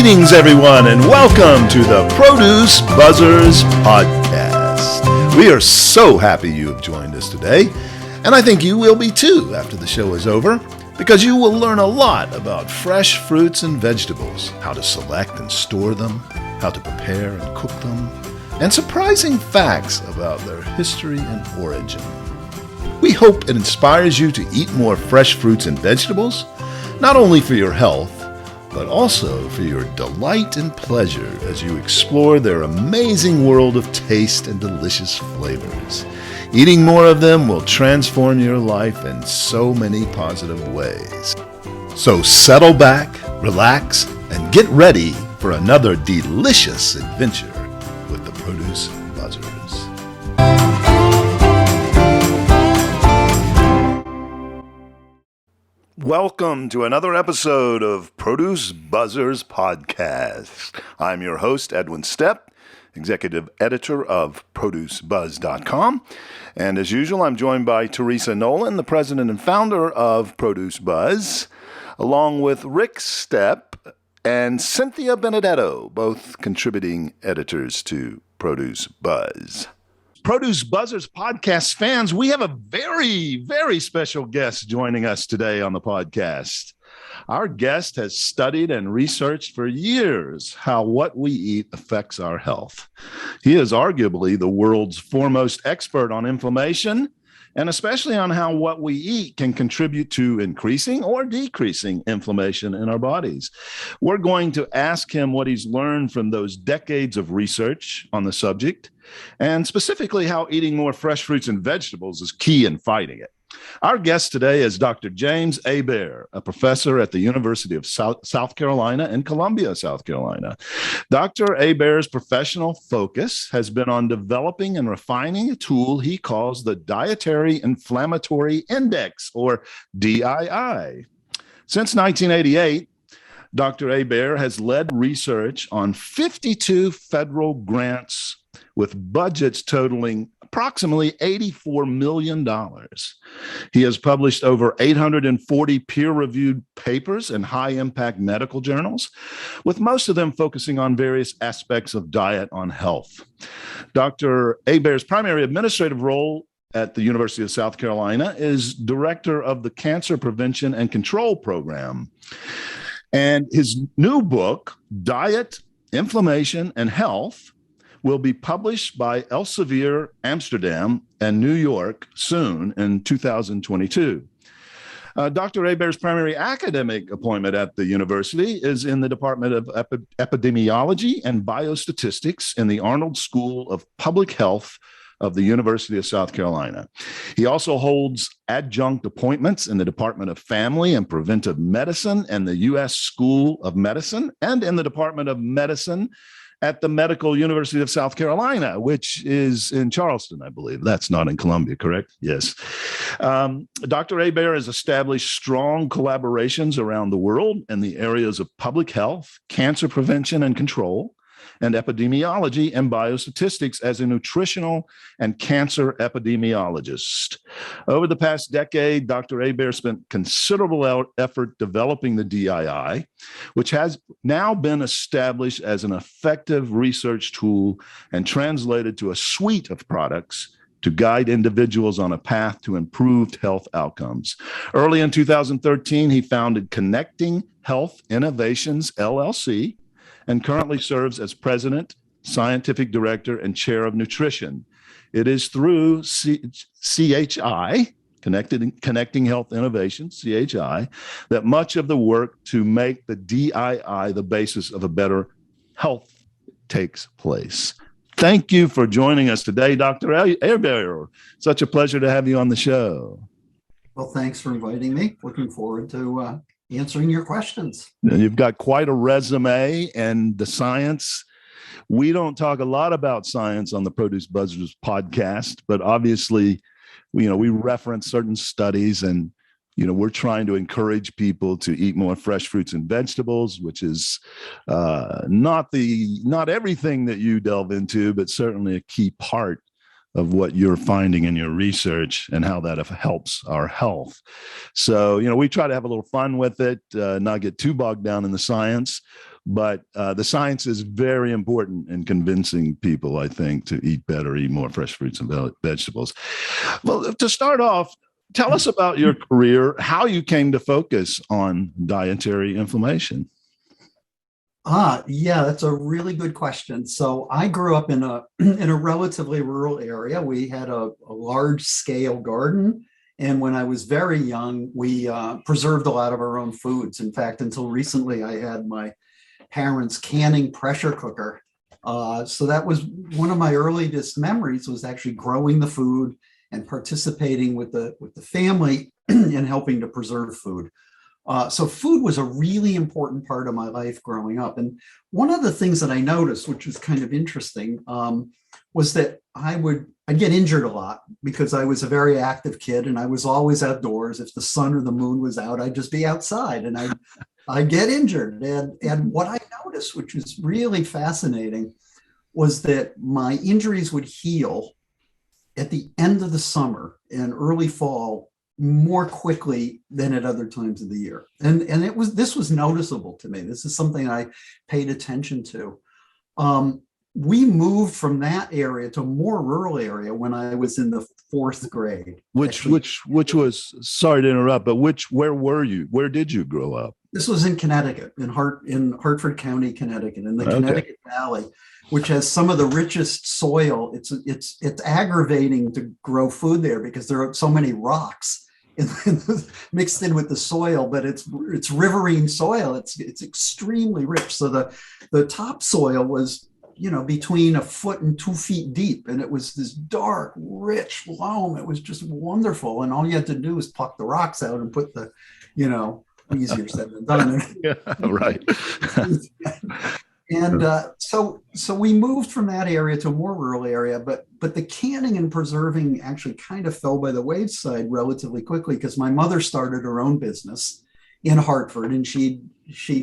Greetings, everyone, and welcome to the Produce Buzzers podcast. We are so happy you have joined us today, and I think you will be too after the show is over, because you will learn a lot about fresh fruits and vegetables, how to select and store them, how to prepare and cook them, and surprising facts about their history and origin. We hope it inspires you to eat more fresh fruits and vegetables, not only for your health, but also for your delight and pleasure as you explore their amazing world of taste and delicious flavors. Eating more of them will transform your life in so many positive ways. So settle back, relax, and get ready for another delicious adventure with the Produce Buzzers. Welcome to another episode of Produce Buzzers Podcast. I'm your host, Edwin Stepp, executive editor of ProduceBuzz.com. And as usual, I'm joined by Teresa Nolan, the president and founder of Produce Buzz, along with Rick Stepp and Cynthia Benedetto, both contributing editors to Produce Buzz. Produce Buzzers podcast fans, we have a very, very special guest joining us today on the podcast. Our guest has studied and researched for years how what we eat affects our health. He is arguably the world's foremost expert on inflammation, and especially on how what we eat can contribute to increasing or decreasing inflammation in our bodies. We're going to ask him what he's learned from those decades of research on the subject, and specifically how eating more fresh fruits and vegetables is key in fighting it. Our guest today is Dr. James Hebert, a professor at the University of South Carolina in Columbia, South Carolina. Dr. Hebert's professional focus has been on developing and refining a tool he calls the Dietary Inflammatory Index, or DII. Since 1988, Dr. Hebert has led research on 52 federal grants with budgets totaling approximately $84 million. He has published over 840 peer-reviewed papers in high-impact medical journals, with most of them focusing on various aspects of diet on health. Dr. Hebert's primary administrative role at the University of South Carolina is director of the Cancer Prevention and Control Program. And his new book, Diet, Inflammation, and Health, will be published by Elsevier Amsterdam and New York soon in 2022. Dr. Hebert's primary academic appointment at the university is in the Department of Epidemiology and Biostatistics in the Arnold School of Public Health of the University of South Carolina. He also holds adjunct appointments in the Department of Family and Preventive Medicine and the U.S. School of Medicine, and in the Department of Medicine at the Medical University of South Carolina, which is in Charleston, I believe. That's not in Columbia, correct? Yes. Dr. Hebert has established strong collaborations around the world in the areas of public health, cancer prevention and control, and epidemiology and biostatistics as a nutritional and cancer epidemiologist. Over the past decade, Dr. Hebert spent considerable effort developing the DII, which has now been established as an effective research tool and translated to a suite of products to guide individuals on a path to improved health outcomes. Early in 2013, he founded Connecting Health Innovations, LLC, and currently serves as president, scientific director, and chair of nutrition. It is through CHI, Connecting Health Innovations, CHI, that much of the work to make the DII the basis of a better health takes place. Thank you for joining us today, Dr. Hebert. Such a pleasure to have you on the show. Well, thanks for inviting me. Looking forward to answering your questions. You've got quite a resume, and the science. We don't talk a lot about science on the Produce Buzzers podcast, but obviously, we reference certain studies, and we're trying to encourage people to eat more fresh fruits and vegetables, which is not everything that you delve into, but certainly a key part of what you're finding in your research and how that helps our health. So, we try to have a little fun with it, not get too bogged down in the science, but the science is very important in convincing people, I think, to eat better, eat more fresh fruits and vegetables. Well, to start off, tell us about your career, how you came to focus on dietary inflammation. Yeah, that's a really good question. So I grew up in a in a relatively rural area. We had a large scale garden. And when I was very young, we preserved a lot of our own foods. In fact, until recently, I had my parents' canning pressure cooker. So that was one of my earliest memories, was actually growing the food and participating with the family in helping to preserve food. So food was a really important part of my life growing up. And one of the things that I noticed, which was kind of interesting, was that I'd get injured a lot because I was a very active kid and I was always outdoors. If the sun or the moon was out, I'd just be outside and I'd get injured. And what I noticed, which was really fascinating, was that my injuries would heal at the end of the summer and early fall more quickly than at other times of the year. And this was noticeable to me. This is something I paid attention to. We moved from that area to a more rural area when I was in the 4th grade. Which was, sorry to interrupt, but where were you? Where did you grow up? This was in Connecticut, in Hartford County, Connecticut, in the Connecticut Valley, which has some of the richest soil. It's aggravating to grow food there because there are so many rocks mixed in with the soil, but it's riverine soil. It's extremely rich. So the topsoil was, between 1 foot and 2 feet deep, and it was this dark, rich loam. It was just wonderful, and all you had to do was pluck the rocks out and put the, easier said than done. Yeah, right. And so we moved from that area to a more rural area, but the canning and preserving actually kind of fell by the wayside relatively quickly because my mother started her own business in Hartford, and she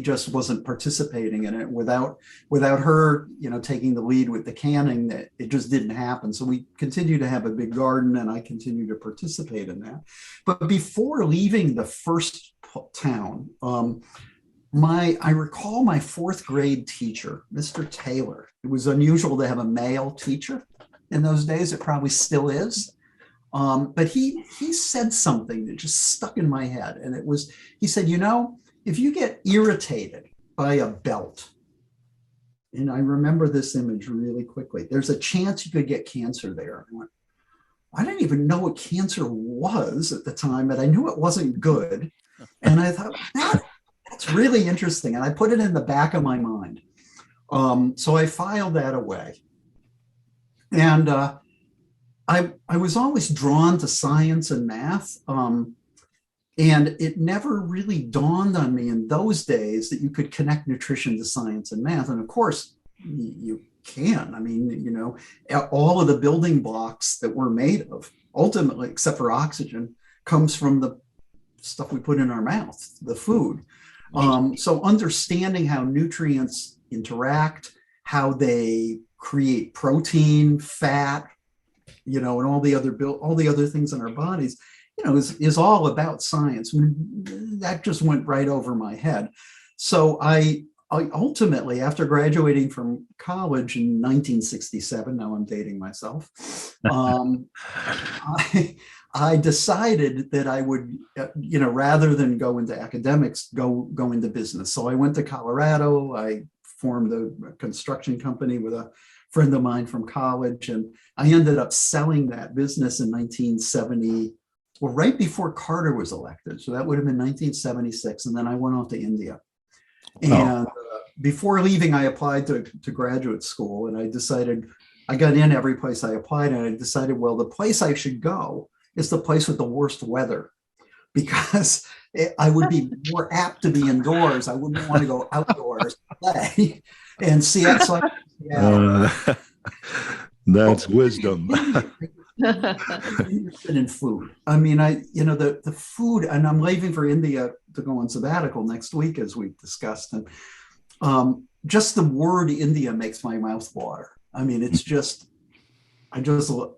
just wasn't participating in it. Without her, taking the lead with the canning, that it just didn't happen. So we continued to have a big garden, and I continued to participate in that. But before leaving the first town, I recall my 4th grade teacher, Mr. Taylor. It was unusual to have a male teacher in those days. It probably still is. But he said something that just stuck in my head. And he said, if you get irritated by a belt, and I remember this image really quickly, there's a chance you could get cancer there. I didn't even know what cancer was at the time, but I knew it wasn't good. And I thought, that's really interesting. And I put it in the back of my mind. So I filed that away. And I was always drawn to science and math. And it never really dawned on me in those days that you could connect nutrition to science and math. And of course, you can. I mean, all of the building blocks that we're made of, ultimately, except for oxygen, comes from the stuff we put in our mouth, the food. So understanding how nutrients interact, how they create protein, fat, and all the other things in our bodies, is all about science. I mean, that just went right over my head. So I ultimately, after graduating from college in 1967, now I'm dating myself, I decided that I would, rather than go into academics, go into business. So I went to Colorado. I formed a construction company with a friend of mine from college, and I ended up selling that business in 1970. Well, right before Carter was elected. So that would have been 1976. And then I went off to India. And before leaving, I applied to graduate school, and I got in every place I applied, and I decided, well, the place I should go is the place with the worst weather, because I would be more apt to be indoors. I wouldn't want to go outdoors play and see it. So that's wisdom. Interested in food. I mean, the food, and I'm leaving for India to go on sabbatical next week, as we've discussed. And just the word India makes my mouth water. I mean, it's just,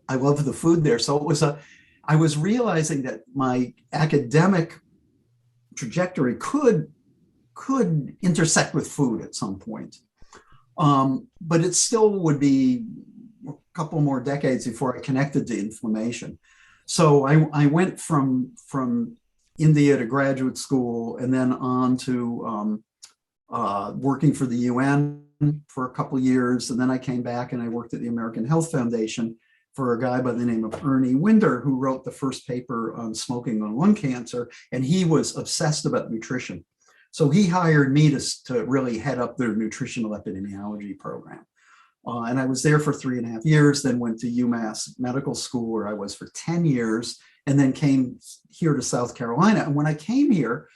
I love the food there. So I was realizing that my academic trajectory could intersect with food at some point. But it still would be a couple more decades before I connected to inflammation. So I went from India to graduate school and then on to working for the UN for a couple of years. And then I came back and I worked at the American Health Foundation for a guy by the name of Ernie Winder, who wrote the first paper on smoking on lung cancer. And he was obsessed about nutrition. So he hired me to really head up their nutritional epidemiology program. And I was there for 3.5 years, then went to UMass Medical School where I was for 10 years, and then came here to South Carolina. And when I came here,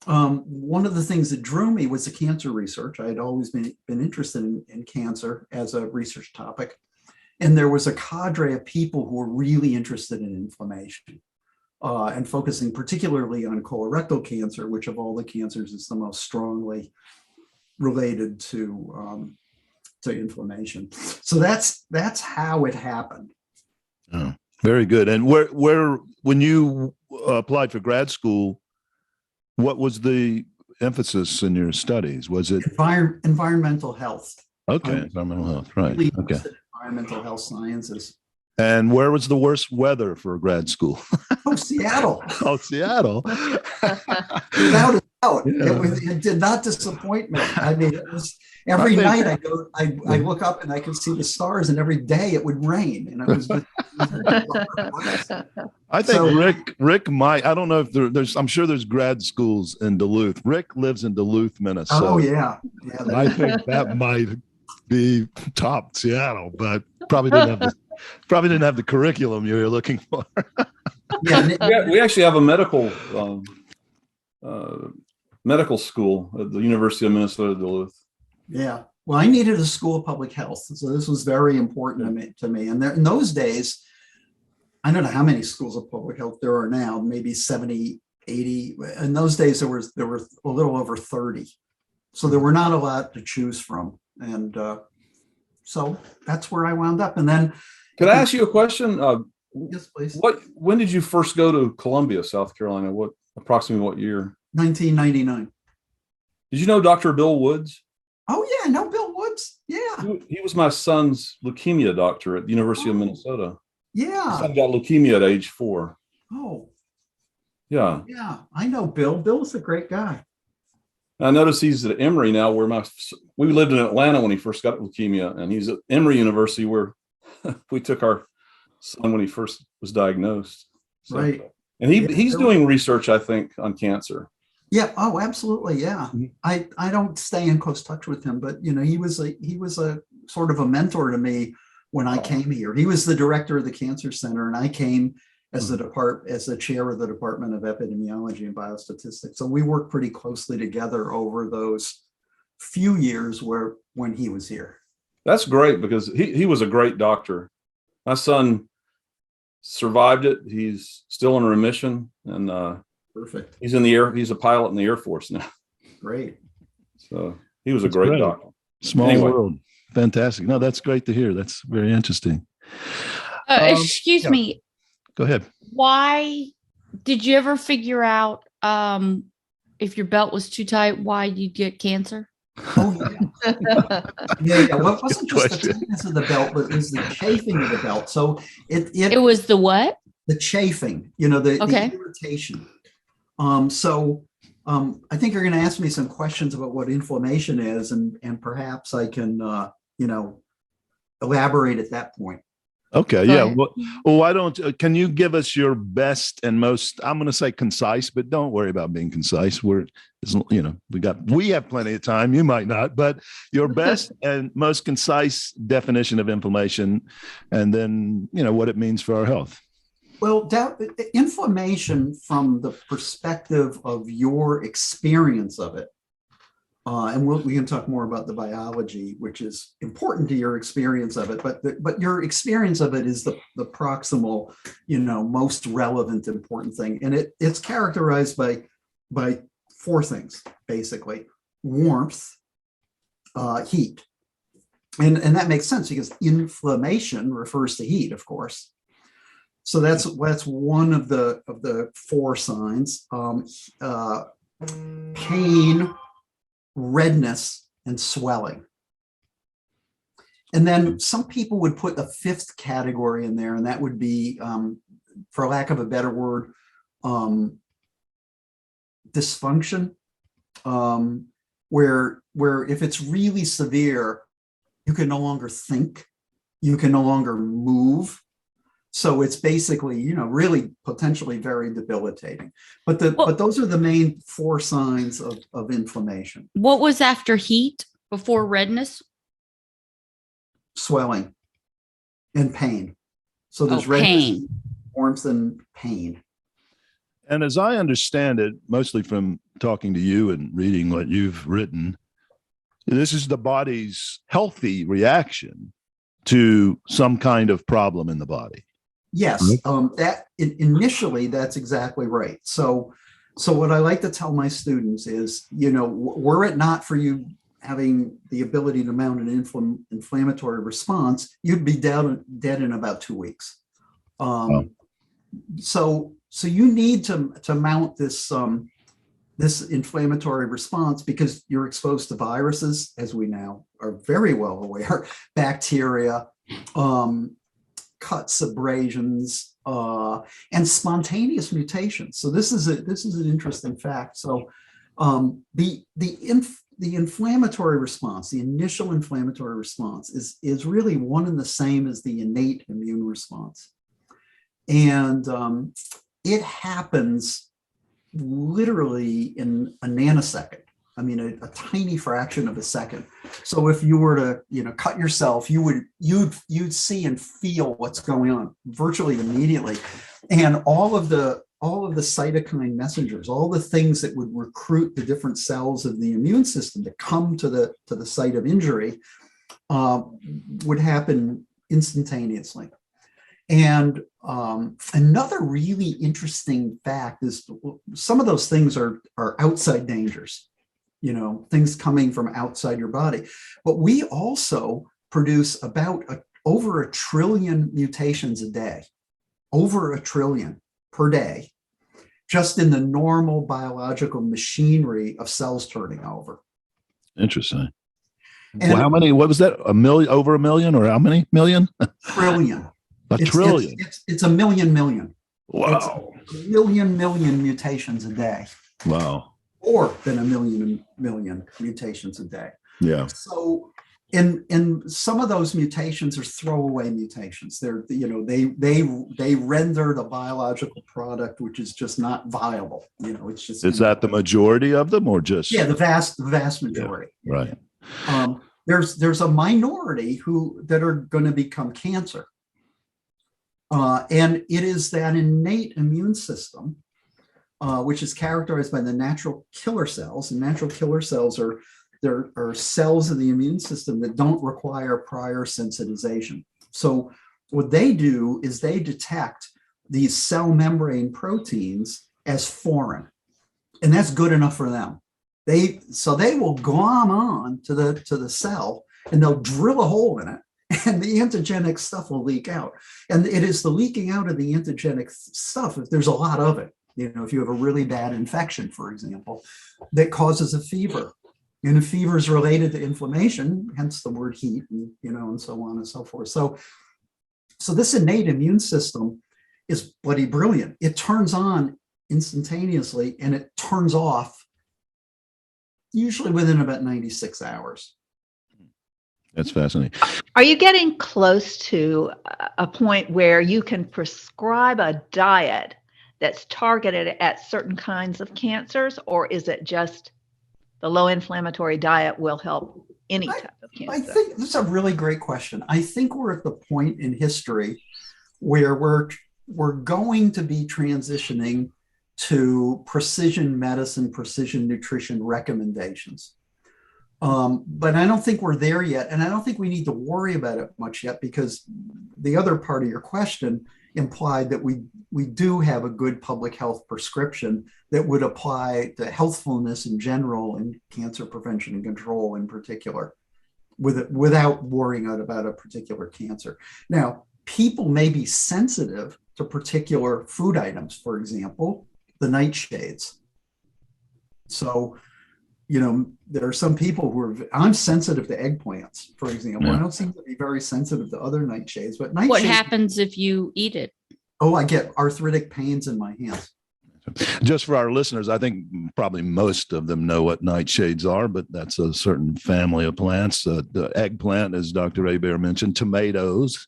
one of the things that drew me was the cancer research. I had always been interested in cancer as a research topic. And there was a cadre of people who were really interested in inflammation and focusing particularly on colorectal cancer, which of all the cancers is the most strongly related to inflammation. So that's how it happened. Oh, very good. And where when you applied for grad school, what was the emphasis in your studies? Was it environmental health? Okay, environmental health, right? Really okay. Environmental health sciences. And where was the worst weather for grad school? Oh, Seattle. Oh, Seattle. Without a doubt. Yeah. It did not disappoint me. I mean, it was every night I look up and I could see the stars, and every day it would rain. And it was I think Rick might, I don't know if there's, I'm sure there's grad schools in Duluth. Rick lives in Duluth, Minnesota. Oh, yeah. I think that might be top Seattle, but probably didn't have the curriculum you were looking for. Yeah, we actually have a medical school at the University of Minnesota Duluth. Yeah. Well, I needed a school of public health, so this was very important to me. And in those days, I don't know how many schools of public health there are now, maybe 70, 80. In those days, there were a little over 30. So there were not a lot to choose from. And so that's where I wound up. And then could I ask you a question? Yes, please. When did you first go to Columbia, South Carolina? Approximately what year? 1999. Did you know Dr. Bill Woods? Oh yeah, no, Bill Woods. Yeah. He was my son's leukemia doctor at the University of Minnesota. Yeah. My son got leukemia at age 4. Oh. Yeah. Yeah, I know Bill. Bill's a great guy. I notice he's at Emory now, where we lived in Atlanta when he first got leukemia, and he's at Emory University where we took our son when he first was diagnosed. So, right. And he's doing research, I think, on cancer. Yeah. Oh, absolutely. Yeah. Mm-hmm. I don't stay in close touch with him, but he was a sort of a mentor to me when I came here. He was the director of the Cancer Center, and I came as the chair of the Department of Epidemiology and Biostatistics. So we worked pretty closely together over those few years when he was here. That's great, because he was a great doctor. My son survived it. He's still in remission, and perfect. He's a pilot in the Air Force now. Great. So he was a great doctor. Small world. Fantastic. No, that's great to hear. That's very interesting. Excuse me. Go ahead. Why did you ever figure out if your belt was too tight, why you'd get cancer? Oh, yeah. Yeah. Well, it wasn't just the tightness of the belt, but it was the chafing of the belt. So it was the what? The chafing, the irritation. So I think you're going to ask me some questions about what inflammation is, and perhaps I can, elaborate at that point. Okay. Yeah. Well, can you give us your best and most, I'm going to say concise, but don't worry about being concise. We have plenty of time. You might not, but your best and most concise definition of inflammation, and then, what it means for our health. Well, inflammation from the perspective of your experience of it, and we can talk more about the biology, which is important to your experience of it. But your experience of it is the proximal, most relevant, important thing, and it's characterized by 4 things basically: warmth, heat, And that makes sense because inflammation refers to heat, of course. So that's one of the four signs: pain, redness, and swelling. And then some people would put a fifth category in there, and that would be, for lack of a better word, dysfunction, where if it's really severe, you can no longer think, you can no longer move. So it's basically, really potentially very debilitating. But those are the main four signs of inflammation. What was after heat before redness? Swelling and pain. So there's redness, pain, warmth, and pain. And as I understand it, mostly from talking to you and reading what you've written, this is the body's healthy reaction to some kind of problem in the body. Yes, initially that's exactly right. So what I like to tell my students is, were it not for you having the ability to mount an inflammatory response, you'd be dead in about 2 weeks. So you need to mount this inflammatory response because you're exposed to viruses, as we now are very well aware, bacteria, cuts, abrasions, and spontaneous mutations. So this is an interesting fact. So the inflammatory response, the initial inflammatory response, is really one and the same as the innate immune response, and it happens literally in a nanosecond. I mean, a tiny fraction of a second. So if you were to, cut yourself, you'd see and feel what's going on virtually immediately. And all of the cytokine messengers, all the things that would recruit the different cells of the immune system to come to the site of injury, would happen instantaneously. And another really interesting fact is some of those things are outside dangers, things coming from outside your body. But we also produce about over 1 trillion mutations a day, over 1 trillion per day, just in the normal biological machinery of cells turning over. Interesting. And how many? What was that? Over 1 million, or how many million? Trillion. A trillion. It's a million. Wow. It's a million mutations a day. Wow. More than a million mutations a day. Yeah. So, and some of those mutations are throwaway mutations. They're, they render the biological product, which is just not viable. It's just. Is that the majority of them, or just? Yeah, the vast majority. Yeah, right. There's a minority that are going to become cancer. And it is that innate immune system, which is characterized by the natural killer cells. And natural killer cells are cells of the immune system that don't require prior sensitization. So what they do is they detect these cell membrane proteins as foreign, and that's good enough for them. They will glom on to the cell, and they'll drill a hole in it, and the antigenic stuff will leak out. And it is the leaking out of the antigenic stuff, if there's a lot of it, if you have a really bad infection, for example, that causes a fever. And a fever is related to inflammation, hence the word heat, and and so on and so forth. So this innate immune system is bloody brilliant. It turns on instantaneously, and it turns off usually within about 96 hours. That's fascinating. Are you getting close to a point where you can prescribe a diet that's targeted at certain kinds of cancers, or is it just the low inflammatory diet will help any type of cancer? I think that's a really great question. I think we're at the point in history where we're going to be transitioning to precision medicine, precision nutrition recommendations. But I don't think we're there yet. And I don't think we need to worry about it much yet, because the other part of your question implied that we do have a good public health prescription that would apply to healthfulness in general and cancer prevention and control in particular. without worrying about a particular cancer. Now, people may be sensitive to particular food items, for example, the nightshades. So, there are some people I'm sensitive to eggplants, for example. I don't seem to be very sensitive to other nightshades, but nightshades. What happens if you eat it? Oh, I get arthritic pains in my hands. Just for our listeners, I think probably most of them know what nightshades are, but that's a certain family of plants. The eggplant, as Dr. Hebert mentioned, tomatoes.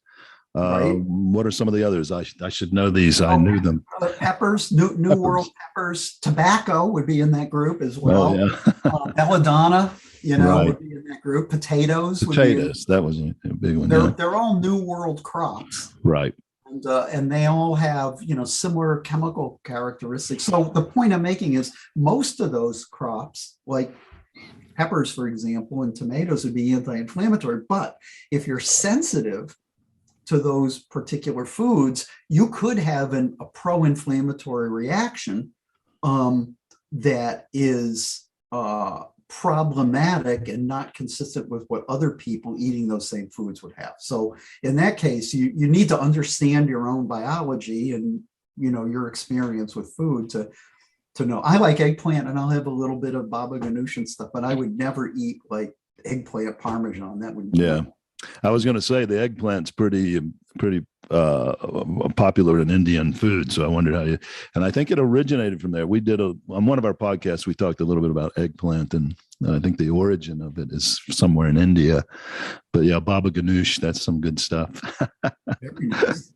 Right. What are some of the others? I should know these. I knew them. Peppers, New World peppers. Tobacco would be in that group as well. Oh, yeah. Belladonna, Right. would be in that group. Potatoes. That was a big one. They're all New World crops. Right. And they all have, similar chemical characteristics. So the point I'm making is most of those crops, like peppers, for example, and tomatoes, would be anti-inflammatory. But if you're sensitive to those particular foods, you could have a pro-inflammatory reaction that is problematic and not consistent with what other people eating those same foods would have. So in that case, you need to understand your own biology and your experience with food to know. I like eggplant and I'll have a little bit of baba ganoush and stuff, but I would never eat like eggplant parmesan. That would I was going to say the eggplant's pretty popular in Indian food. So I wondered how and I think it originated from there. We did on one of our podcasts, we talked a little bit about eggplant, and I think the origin of it is somewhere in India. But yeah, baba ganoush, that's some good stuff. Very nice.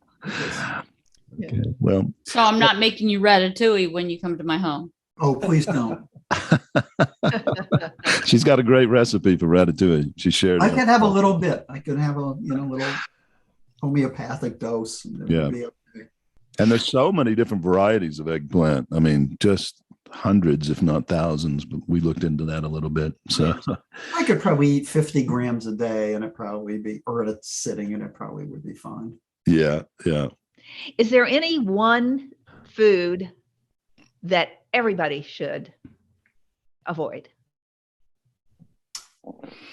Okay. Well, so I'm not making you ratatouille when you come to my home. Oh, please don't. She's got a great recipe for ratatouille. She shared. I can have a little bit. I can have a little homeopathic dose. And okay. And there's so many different varieties of eggplant. I mean, just hundreds, if not thousands. But we looked into that a little bit. So I could probably eat 50 grams a day, and it probably or at a sitting, and it probably would be fine. Yeah. Is there any one food that everybody should avoid?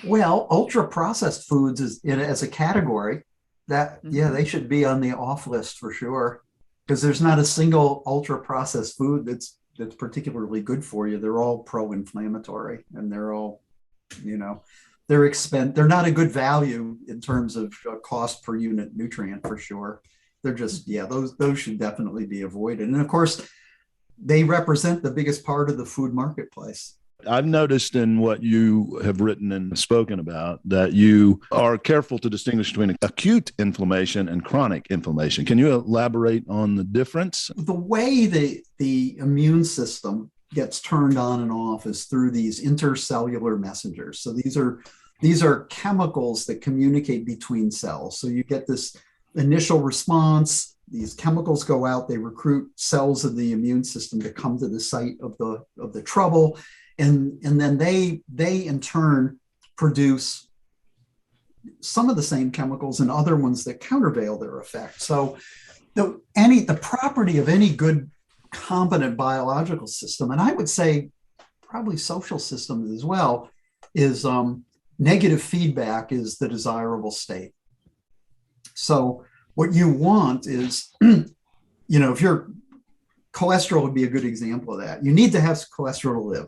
Well, ultra processed foods as a category that they should be on the off list for sure, because there's not a single ultra processed food that's particularly good for you. They're all pro-inflammatory, and they're all, they're not a good value in terms of cost per unit nutrient for sure. They're just, those should definitely be avoided. And of course, they represent the biggest part of the food marketplace. I've noticed in what you have written and spoken about that you are careful to distinguish between acute inflammation and chronic inflammation. Can you elaborate on the difference? The way the immune system gets turned on and off is through these intercellular messengers. So these are chemicals that communicate between cells. So you get this initial response. These chemicals go out, they recruit cells of the immune system to come to the site of the trouble. And then they in turn produce some of the same chemicals and other ones that countervail their effect. So the property of any good competent biological system, and I would say probably social systems as well, is negative feedback is the desirable state. So what you want is, if your cholesterol would be a good example of that. You need to have cholesterol to live,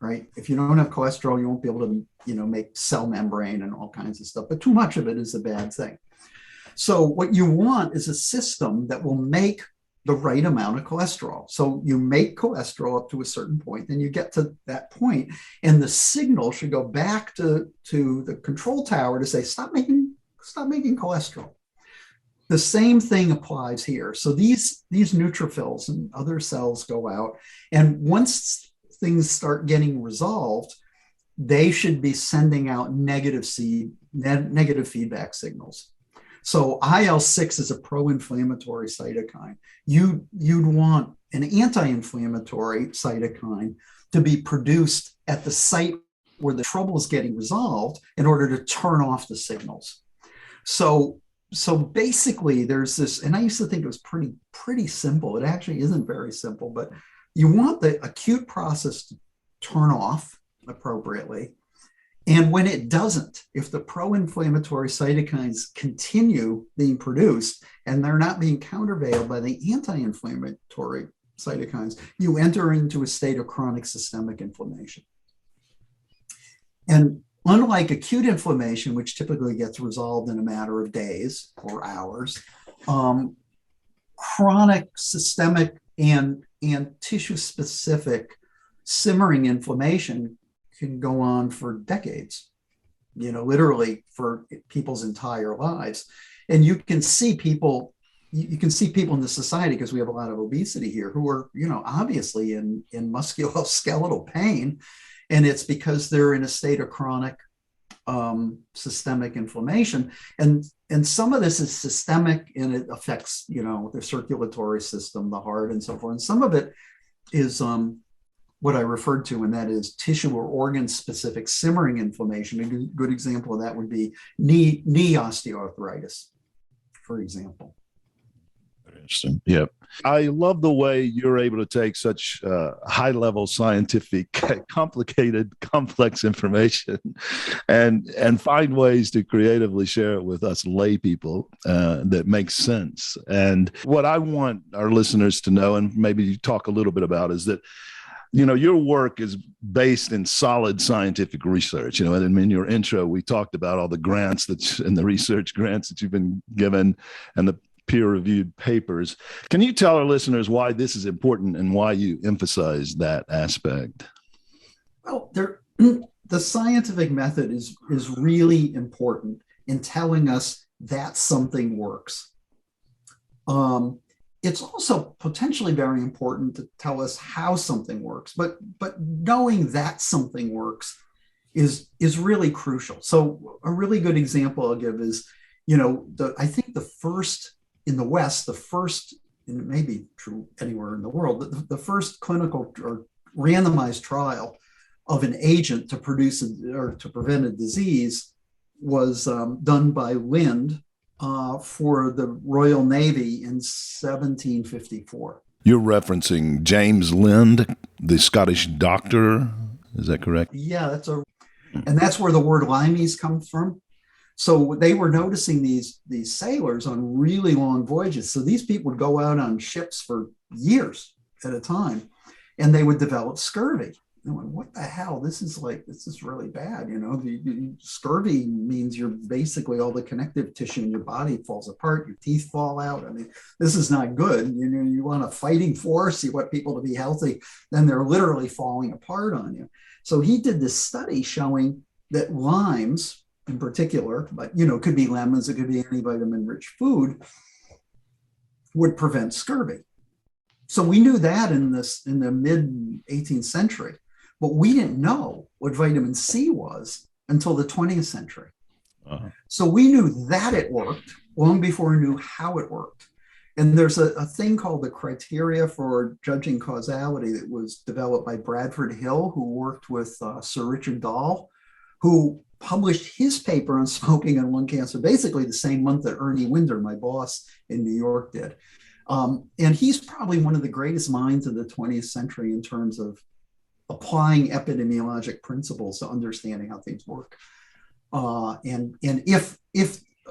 right? If you don't have cholesterol, you won't be able to, make cell membrane and all kinds of stuff. But too much of it is a bad thing. So what you want is a system that will make the right amount of cholesterol. So you make cholesterol up to a certain point, then you get to that point, and the signal should go back to the control tower to say, stop making cholesterol. The same thing applies here. So these neutrophils and other cells go out, and once things start getting resolved, they should be sending out negative feedback signals. So IL-6 is a pro-inflammatory cytokine. You'd want an anti-inflammatory cytokine to be produced at the site where the trouble is getting resolved in order to turn off the signals. So basically there's this, and I used to think it was pretty simple. It actually isn't very simple, but you want the acute process to turn off appropriately. And when it doesn't, if the pro-inflammatory cytokines continue being produced and they're not being countervailed by the anti-inflammatory cytokines, you enter into a state of chronic systemic inflammation. And unlike acute inflammation, which typically gets resolved in a matter of days or hours, chronic systemic and tissue-specific simmering inflammation can go on for decades, literally for people's entire lives. And you can see people in the society, because we have a lot of obesity here, who are, obviously in musculoskeletal pain. And it's because they're in a state of chronic systemic inflammation. And some of this is systemic, and it affects, the circulatory system, the heart, and so forth. And some of it is what I referred to, and that is tissue or organ specific simmering inflammation. A good example of that would be knee osteoarthritis, for example. Interesting. Yeah. I love the way you're able to take such high level scientific, complicated, complex information and find ways to creatively share it with us lay people that makes sense. And what I want our listeners to know, and maybe you talk a little bit about, is that your work is based in solid scientific research. And in your intro, we talked about all the grants and the research grants that you've been given and the peer-reviewed papers. Can you tell our listeners why this is important and why you emphasize that aspect? Well, the scientific method is really important in telling us that something works. It's also potentially very important to tell us how something works, but knowing that something works is really crucial. So a really good example I'll give is, I think the first in the West, and it may be true anywhere in the world, the first clinical or randomized trial of an agent to produce or to prevent a disease was done by Lind for the Royal Navy in 1754. You're referencing James Lind, the Scottish doctor. Is that correct? Yeah, and that's where the word limeys comes from. So they were noticing these sailors on really long voyages. So these people would go out on ships for years at a time, and they would develop scurvy. And went, what the hell? This is really bad. The scurvy means you're basically all the connective tissue in your body falls apart. Your teeth fall out. I mean, this is not good. You want a fighting force. You want people to be healthy. Then they're literally falling apart on you. So he did this study showing that limes, in particular, but it could be lemons, it could be any vitamin-rich food, would prevent scurvy. So we knew that in the mid 18th century, but we didn't know what vitamin C was until the 20th century. Uh-huh. So we knew that it worked long before we knew how it worked. And there's a thing called the criteria for judging causality that was developed by Bradford Hill, who worked with Sir Richard Dahl, who published his paper on smoking and lung cancer basically the same month that Ernie Winder, my boss in New York, did. And he's probably one of the greatest minds of the 20th century in terms of applying epidemiologic principles to understanding how things work. And if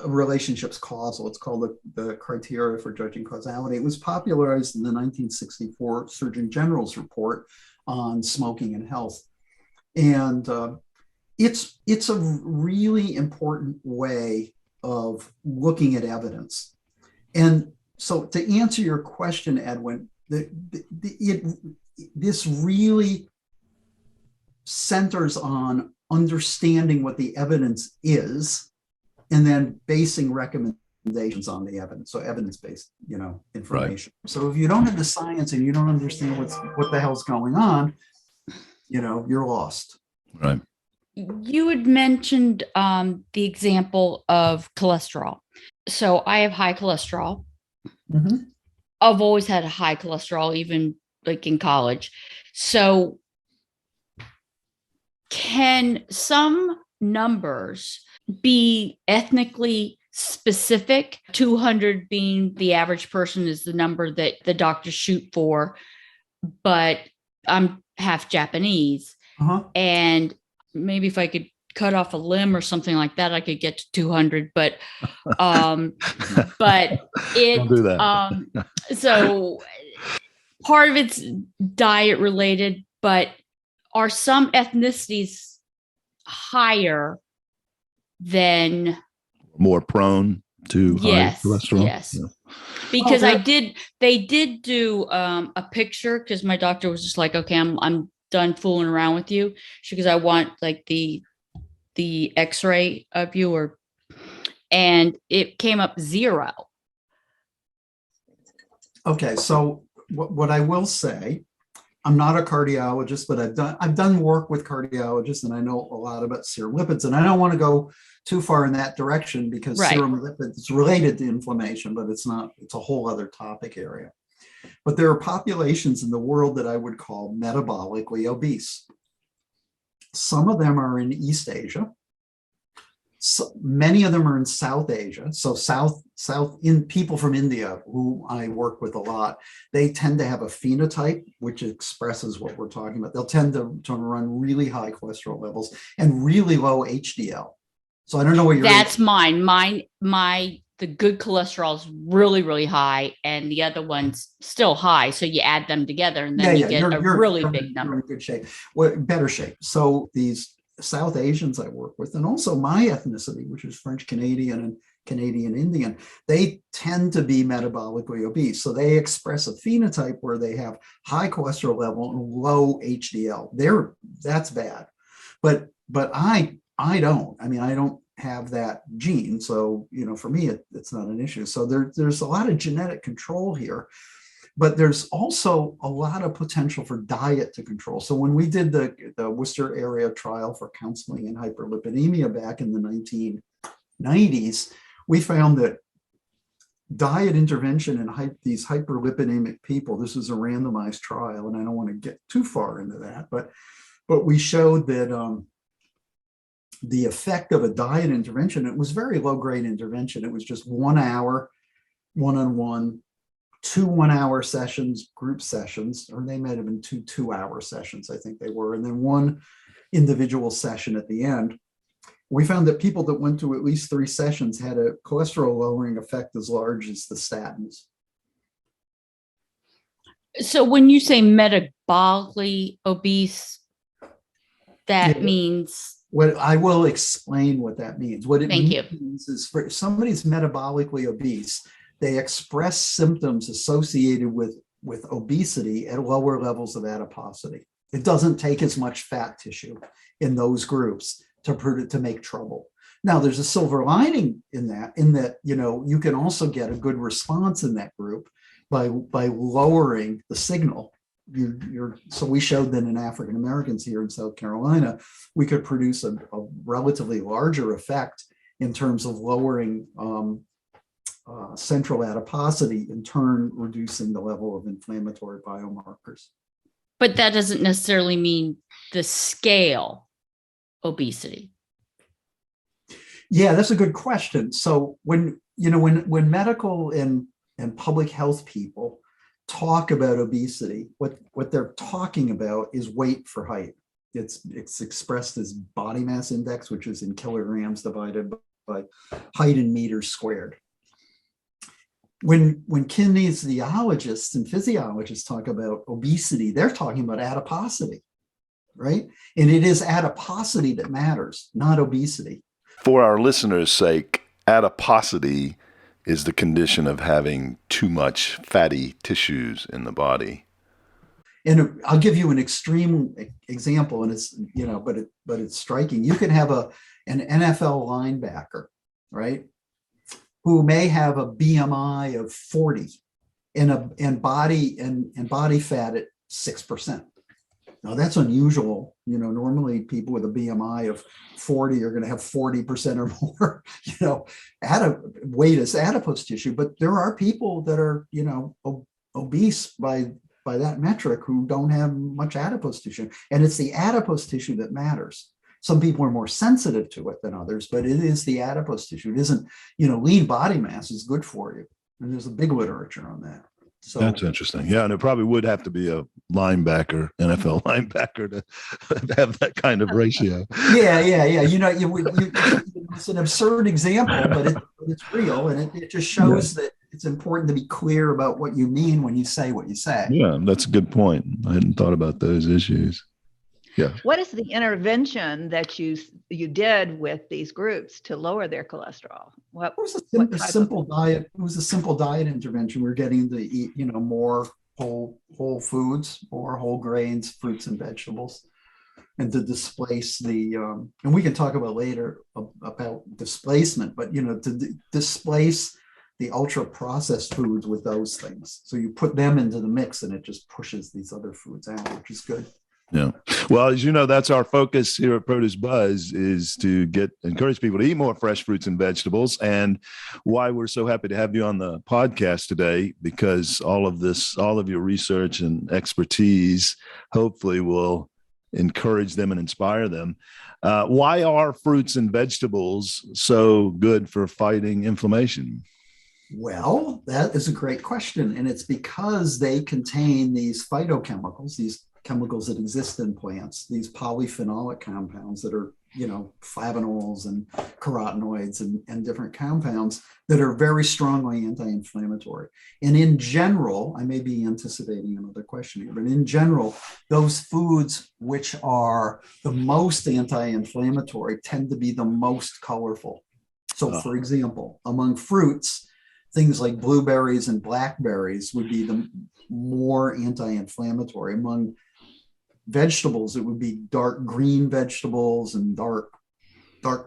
a relationship's causal, it's called the criteria for judging causality. It was popularized in the 1964 Surgeon General's report on smoking and health. And it's a really important way of looking at evidence. And so to answer your question, Edwin, this really centers on understanding what the evidence is and then basing recommendations on the evidence. So evidence-based, information. Right. So if you don't have the science and you don't understand what the hell's going on, you're lost. Right. You had mentioned the example of cholesterol. So I have high cholesterol. Mm-hmm. I've always had high cholesterol, even like in college. So can some numbers be ethnically specific? 200 being the average person is the number that the doctors shoot for, but I'm half Japanese. Uh-huh. And maybe if I could cut off a limb or something like that, I could get to 200, but it, Don't do that. so part of it's diet related, but are some ethnicities higher than More prone to high cholesterol? Yes. Yeah. Because they did do a picture, because my doctor was just like, okay, I'm done fooling around with you, because I want like the x-ray of you, and it came up 0. Okay, so what I will say, I'm not a cardiologist, but I've done work with cardiologists, and I know a lot about serum lipids, and I don't want to go too far in that direction because serum lipids is related to inflammation, but it's not. It's a whole other topic area. But there are populations in the world that I would call metabolically obese. Some of them are in East Asia. So many of them are in South Asia. So South in people from India who I work with a lot, they tend to have a phenotype which expresses what we're talking about. They'll tend to run really high cholesterol levels and really low HDL. So I don't know what you're. That's mine. The good cholesterol is really, really high, and the other one's still high. So you add them together, and then you get a really big number. You're in good shape. Well, better shape. So these South Asians I work with, and also my ethnicity, which is French Canadian and Canadian Indian, they tend to be metabolically obese. So they express a phenotype where they have high cholesterol level and low HDL. That's bad. But I don't. I mean, I don't have that gene. So, for me, it's not an issue. So there's a lot of genetic control here. But there's also a lot of potential for diet to control. So when we did the Worcester area trial for counseling in hyperlipidemia back in the 1990s, we found that diet intervention in these hyperlipidemic people, this is a randomized trial, and I don't want to get too far into that, but we showed that the effect of a diet intervention, it was very low-grade intervention. It was just 1 hour, one-on-one, 2 1-hour sessions, group sessions, or they might have been 2 2-hour sessions, I think they were, and then 1 individual session at the end. We found that people that went to at least 3 sessions had a cholesterol lowering effect as large as the statins. So when you say metabolically obese, that means... What I will explain what that means. What it means is, for somebody's metabolically obese, they express symptoms associated with obesity at lower levels of adiposity. It doesn't take as much fat tissue in those groups to make trouble. Now, there's a silver lining in that you can also get a good response in that group by lowering the signal. So we showed that in African Americans here in South Carolina, we could produce a relatively larger effect in terms of lowering central adiposity, in turn reducing the level of inflammatory biomarkers. But that doesn't necessarily mean the scale obesity. Yeah, that's a good question. So when medical and public health people talk about obesity, what they're talking about is weight for height. It's expressed as body mass index, which is in kilograms divided by height in meters squared. When kinesiologists and physiologists talk about obesity, they're talking about adiposity, right? And it is adiposity that matters, not obesity. For our listeners' sake, adiposity is the condition of having too much fatty tissues in the body. And I'll give you an extreme example, and it's but it's striking. You can have an NFL linebacker, right, who may have a BMI of 40 and body fat at 6%. Now that's unusual. Normally people with a BMI of 40 are going to have 40% or more, weight as adipose tissue. But there are people that are, obese by that metric who don't have much adipose tissue. And it's the adipose tissue that matters. Some people are more sensitive to it than others, but it is the adipose tissue. It isn't, lean body mass is good for you. And there's a big literature on that. So that's interesting. Yeah, and it probably would have to be a linebacker, NFL linebacker, to have that kind of ratio. yeah. It's an absurd example, but it's real, and it just shows that it's important to be clear about what you mean when you say what you say. Yeah, that's a good point. I hadn't thought about those issues. Yeah. What is the intervention that you did with these groups to lower their cholesterol? It was a simple diet. It was a simple diet intervention. We're getting to eat, more whole foods, more whole grains, fruits and vegetables, and to displace and we can talk about later about displacement, but to displace the ultra processed foods with those things. So you put them into the mix, and it just pushes these other foods out, which is good. Yeah. Well, as you know, that's our focus here at Produce Buzz, is to encourage people to eat more fresh fruits and vegetables. And why we're so happy to have you on the podcast today, because all of your research and expertise hopefully will encourage them and inspire them. Why are fruits and vegetables so good for fighting inflammation? Well, that is a great question. And it's because they contain these phytochemicals, these chemicals that exist in plants, these polyphenolic compounds that are, flavonols and carotenoids and different compounds that are very strongly anti-inflammatory. And in general, I may be anticipating another question here, but in general, those foods which are the most anti-inflammatory tend to be the most colorful. So for example, among fruits, things like blueberries and blackberries would be the more anti-inflammatory. Among vegetables, it would be dark green vegetables and dark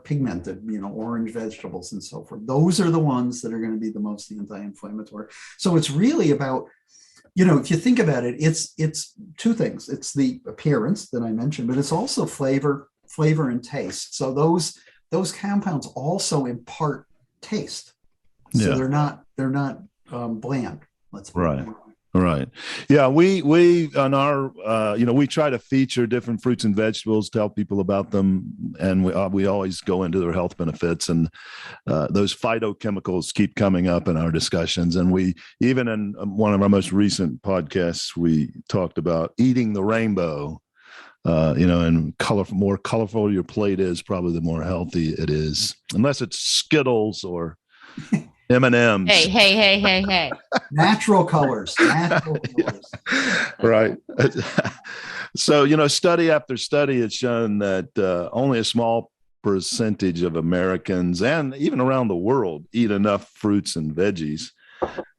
pigmented, orange vegetables and so forth. Those are the ones that are going to be the most anti-inflammatory. So it's really about, if you think about it, it's two things. It's the appearance that I mentioned, but it's also flavor and taste. So those compounds also impart taste. So they're not bland. Let's put it that way. Right. Yeah. We on our, we try to feature different fruits and vegetables, tell people about them. And we always go into their health benefits, and those phytochemicals keep coming up in our discussions. And we, even in one of our most recent podcasts, we talked about eating the rainbow, and more colorful your plate is, probably the more healthy it is, unless it's Skittles or M&Ms. Hey. Natural colors. Right. So, study after study has shown that only a small percentage of Americans, and even around the world, eat enough fruits and veggies.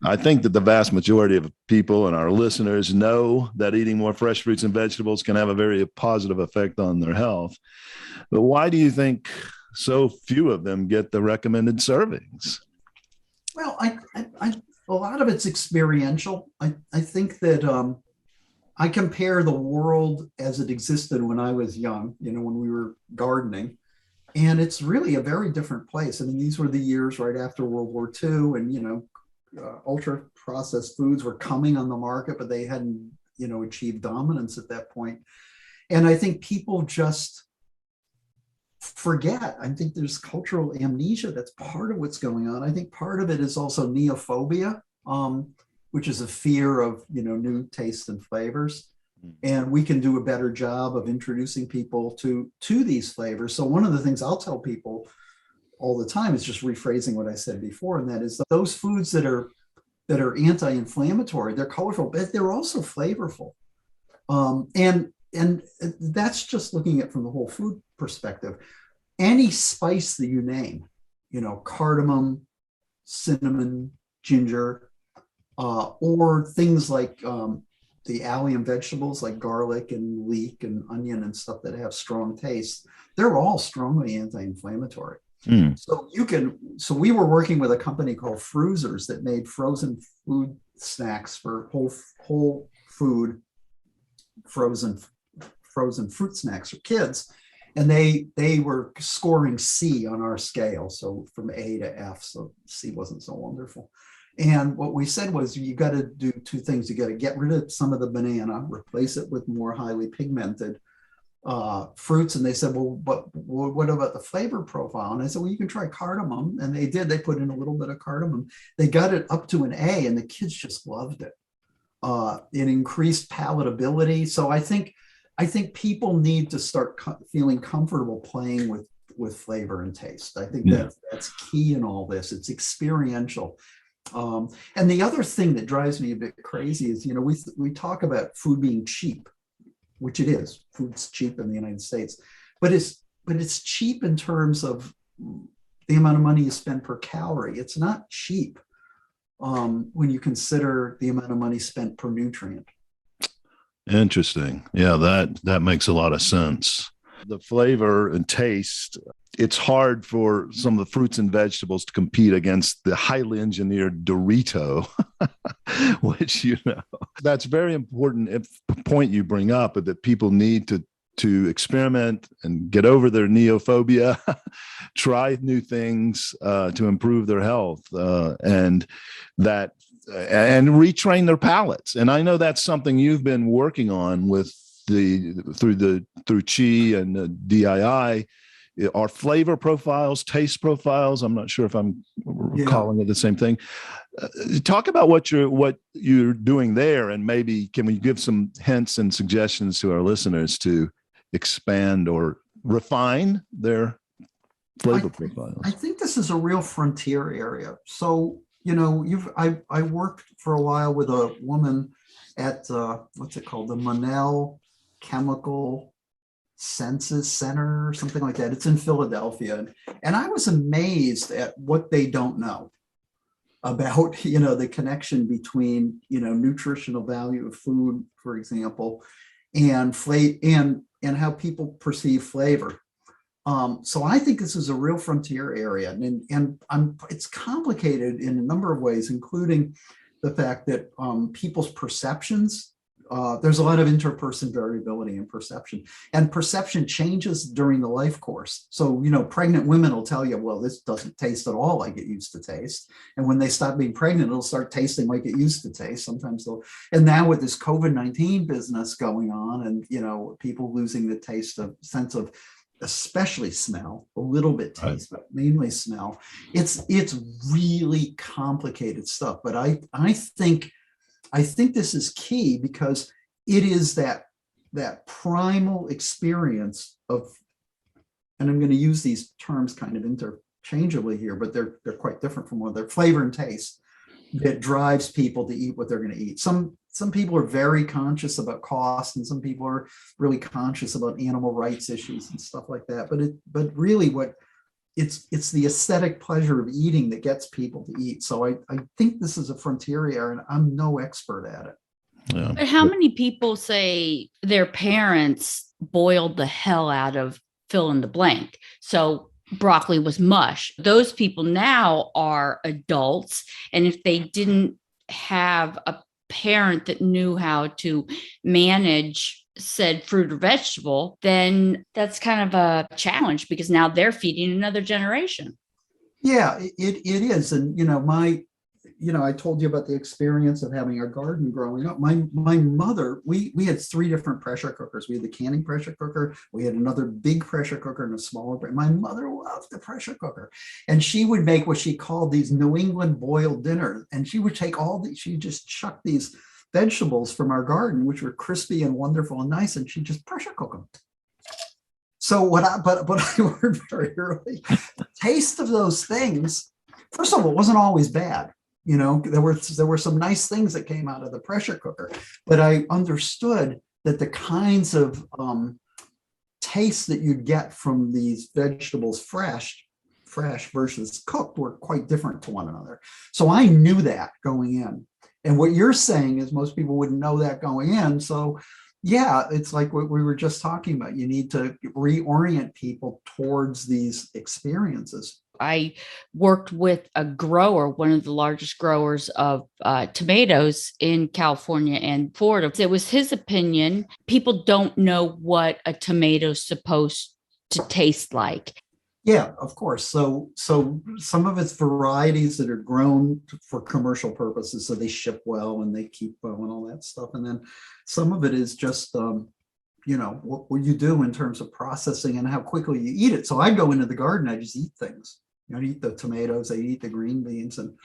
I think that the vast majority of people and our listeners know that eating more fresh fruits and vegetables can have a very positive effect on their health. But why do you think so few of them get the recommended servings? Well, a lot of it's experiential. I think that I compare the world as it existed when I was young, when we were gardening, and it's really a very different place. I mean, these were the years right after World War II, and, ultra processed foods were coming on the market, but they hadn't, achieved dominance at that point. And I think people just forget. I think there's cultural amnesia. That's part of what's going on. I think part of it is also neophobia, which is a fear of, new tastes and flavors. And we can do a better job of introducing people to these flavors. So one of the things I'll tell people all the time is just rephrasing what I said before, and that is those foods that are anti-inflammatory, they're colorful, but they're also flavorful. And that's just looking at it from the whole food perspective. Any spice that you name, cardamom, cinnamon, ginger, or things like the allium vegetables like garlic and leek and onion and stuff that have strong taste, they're all strongly anti-inflammatory. So we were working with a company called Fruisers that made frozen food snacks for whole food frozen fruit snacks for kids. And they were scoring C on our scale. So from A to F, so C wasn't so wonderful. And what we said was, you got to do two things. You got to get rid of some of the banana, replace it with more highly pigmented fruits. And they said, well, but what about the flavor profile? And I said, well, you can try cardamom. And they did. They put in a little bit of cardamom. They got it up to an A, and the kids just loved it. an increased palatability. So I think people need to start feeling comfortable playing with flavor and taste. I think that's key in all this. It's experiential. And the other thing that drives me a bit crazy is, we talk about food being cheap, which it is. Food's cheap in the United States, but it's cheap in terms of the amount of money you spend per calorie. It's not cheap when you consider the amount of money spent per nutrient. Interesting. Yeah, that makes a lot of sense. The flavor and taste, it's hard for some of the fruits and vegetables to compete against the highly engineered Dorito, which, that's very important point you bring up, that people need to experiment and get over their neophobia, try new things to improve their health, and retrain their palates. And I know that's something you've been working on with through Chi and the DII. Are flavor profiles, taste profiles? I'm not sure if I'm calling it the same thing. Talk about what you're doing there, and maybe can we give some hints and suggestions to our listeners to expand or refine their flavor profiles? I think this is a real frontier area. So, I worked for a while with a woman at what's it called, the Monell Chemical Senses Center or something like that. It's in Philadelphia, and I was amazed at what they don't know about the connection between nutritional value of food, for example, and and how people perceive flavor. So I think this is a real frontier area, and it's complicated in a number of ways, including the fact that people's perceptions. There's a lot of interperson variability in perception, and perception changes during the life course. So, pregnant women will tell you, well, this doesn't taste at all like it used to taste. And when they stop being pregnant, it'll start tasting like it used to taste. Sometimes and now with this COVID-19 business going on, and, people losing the sense of, especially smell, a little bit taste, but mainly smell. It's really complicated stuff. But I think this is key, because it is that primal experience of, and I'm going to use these terms kind of interchangeably here, but they're quite different from one another. Flavor and taste that drives people to eat what they're going to eat. Some people are very conscious about cost, and some people are really conscious about animal rights issues and stuff like that. But really, it's the aesthetic pleasure of eating that gets people to eat. So I think this is a frontier area, and I'm no expert at it. Yeah. But how many people say their parents boiled the hell out of fill in the blank? So broccoli was mush. Those people now are adults. And if they didn't have a parent that knew how to manage said fruit or vegetable, then that's kind of a challenge, because now they're feeding another generation. Yeah, it is. And, I told you about the experience of having a garden growing up. My mother, we had 3 different pressure cookers. We had the canning pressure cooker. We had another big pressure cooker and a smaller. My mother loved the pressure cooker. And she would make what she called these New England boiled dinners. And she would take she just chucked these vegetables from our garden, which were crispy and wonderful and nice, and she'd just pressure cook them. So but I learned very early, the taste of those things, first of all, it wasn't always bad. There were some nice things that came out of the pressure cooker, but I understood that the kinds of tastes that you'd get from these vegetables fresh versus cooked were quite different to one another. So I knew that going in. And what you're saying is most people wouldn't know that going in. So yeah, it's like what we were just talking about. You need to reorient people towards these experiences. I worked with a grower, one of the largest growers of tomatoes in California and Florida. It was his opinion, people don't know what a tomato's supposed to taste like. Yeah, of course. So some of it's varieties that are grown for commercial purposes, so they ship well and they keep well and all that stuff. And then some of it is just, what you do in terms of processing and how quickly you eat it. So I go into the garden, I just eat things. I eat the tomatoes, I eat the green beans, and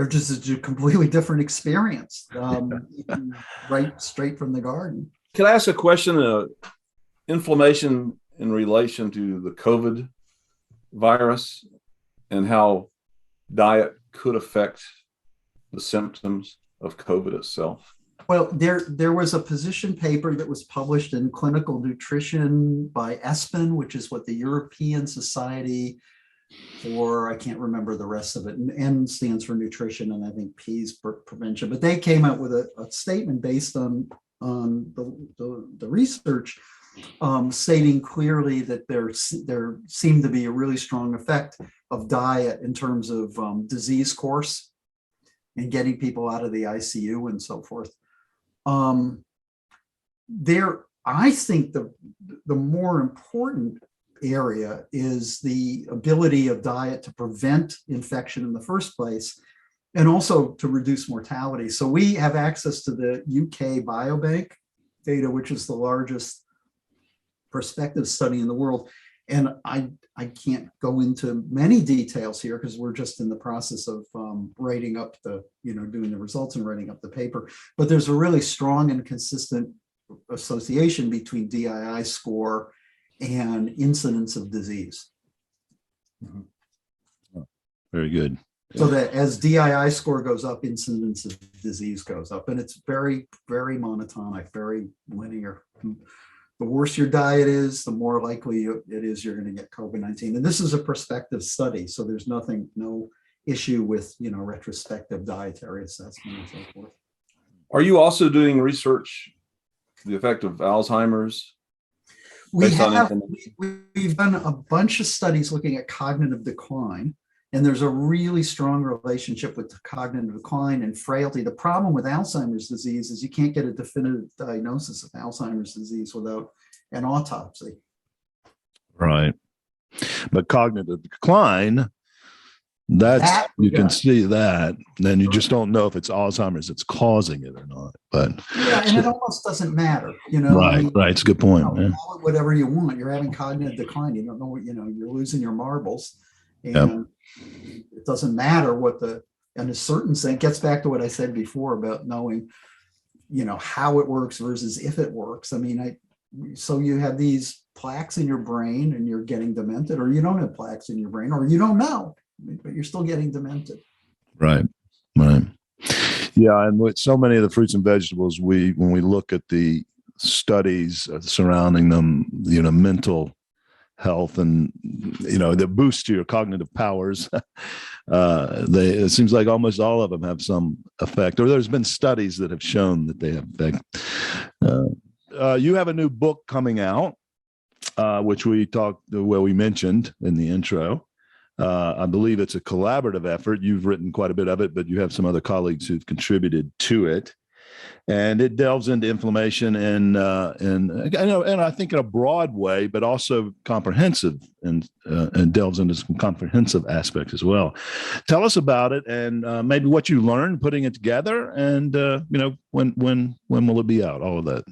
They're just a completely different experience, eating right straight from the garden. Can I ask a question? Inflammation in relation to the COVID virus and how diet could affect the symptoms of COVID itself? Well, there was a position paper that was published in Clinical Nutrition by ESPEN, which is what the European Society for, I can't remember the rest of it. And N stands for nutrition, and I think P is prevention. But they came out with a statement based on the research, stating clearly that there seemed to be a really strong effect of diet in terms of disease course and getting people out of the ICU and so forth. I think the more important area is the ability of diet to prevent infection in the first place and also to reduce mortality. So we have access to the UK Biobank data, which is the largest prospective study in the world. And I can't go into many details here because we're just in the process of writing up doing the results and writing up the paper. But there's a really strong and consistent association between DII score and incidence of disease. Mm-hmm. Very good. So that as DII score goes up, incidence of disease goes up. And it's very, very monotonic, very linear. The worse your diet is, the more likely it is you're going to get COVID-19. And this is a prospective study, so there's no issue with retrospective dietary assessment and so forth. Are you also doing research the effect of Alzheimer's? We've done a bunch of studies looking at cognitive decline, and there's a really strong relationship with cognitive decline and frailty. The problem with Alzheimer's disease is you can't get a definitive diagnosis of Alzheimer's disease without an autopsy. Right. But cognitive decline, you can see that. Then you just don't know if it's Alzheimer's that's causing it or not. But yeah, and it almost doesn't matter, Right, right. It's a good point. Call it whatever you want. You're having cognitive decline. You don't know what, you're losing your marbles. And it doesn't matter and a certain thing gets back to what I said before about knowing, how it works versus if it works. I mean, so you have these plaques in your brain and you're getting demented, or you don't have plaques in your brain, or you don't know, but you're still getting demented. Right. Yeah. And with so many of the fruits and vegetables, when we look at the studies surrounding them, mental health and, the boost to your cognitive powers, it seems like almost all of them have some effect, or there's been studies that have shown that they have effect. You have a new book coming out, which we mentioned in the intro. I believe it's a collaborative effort. You've written quite a bit of it, but you have some other colleagues who've contributed to it. And it delves into inflammation and I think in a broad way, but also comprehensive and delves into some comprehensive aspects as well. Tell us about it and maybe what you learned putting it together, and when will it be out? All of that.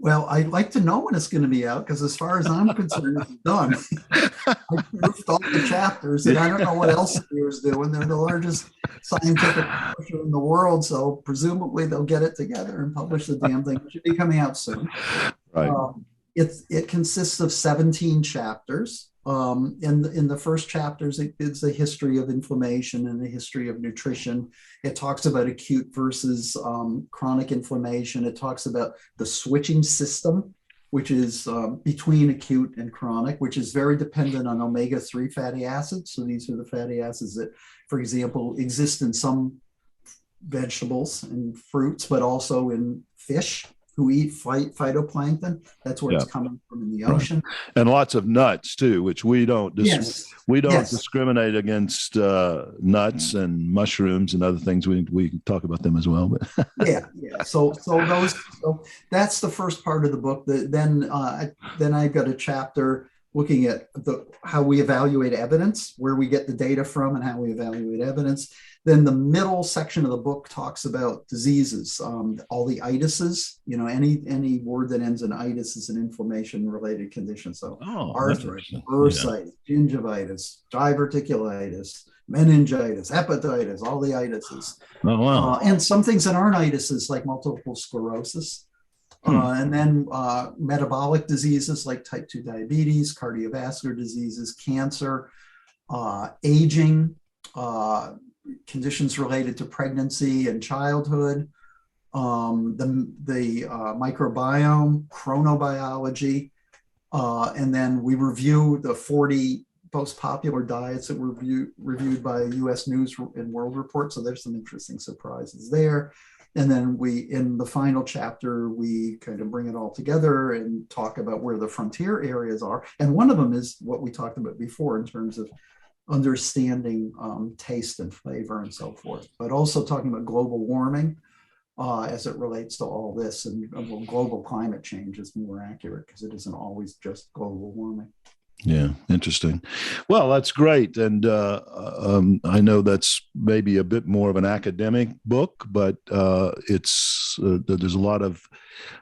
Well, I'd like to know when it's going to be out, because as far as I'm concerned, it's done. I proofed all the chapters, and I don't know what Elsevier is doing. They're the largest scientific publisher in the world, so presumably they'll get it together and publish the damn thing. It should be coming out soon. Right. It consists of 17 chapters. In the first chapters, it gives a history of inflammation and the history of nutrition. It talks about acute versus chronic inflammation. It talks about the switching system, which is between acute and chronic, which is very dependent on omega-3 fatty acids. So these are the fatty acids that, for example, exist in some vegetables and fruits, but also in fish who eat phytoplankton. That's where it's coming from in the ocean. And lots of nuts too, which we don't discriminate against nuts and mushrooms and other things. We can talk about them as well. But yeah. So that's the first part of the book. Then I've got a chapter looking at how we evaluate evidence, where we get the data from, and how we evaluate evidence. Then the middle section of the book talks about diseases, all the itises. Any word that ends in itis is an inflammation-related condition. So arthritis, bursitis, gingivitis, diverticulitis, meningitis, hepatitis, all the itises. Oh, wow. And some things that aren't itises, like multiple sclerosis. And then metabolic diseases like type 2 diabetes, cardiovascular diseases, cancer, aging, conditions related to pregnancy and childhood, the microbiome, chronobiology, and then we review the 40 most popular diets that were reviewed by U.S. News and World Report. So there's some interesting surprises there. And then in the final chapter, we kind of bring it all together and talk about where the frontier areas are. And one of them is what we talked about before in terms of understanding taste and flavor and so forth, but also talking about global warming as it relates to all this. And global climate change is more accurate because it isn't always just global warming. Yeah, interesting. Well, that's great. And I know that's maybe a bit more of an academic book, but there's a lot of,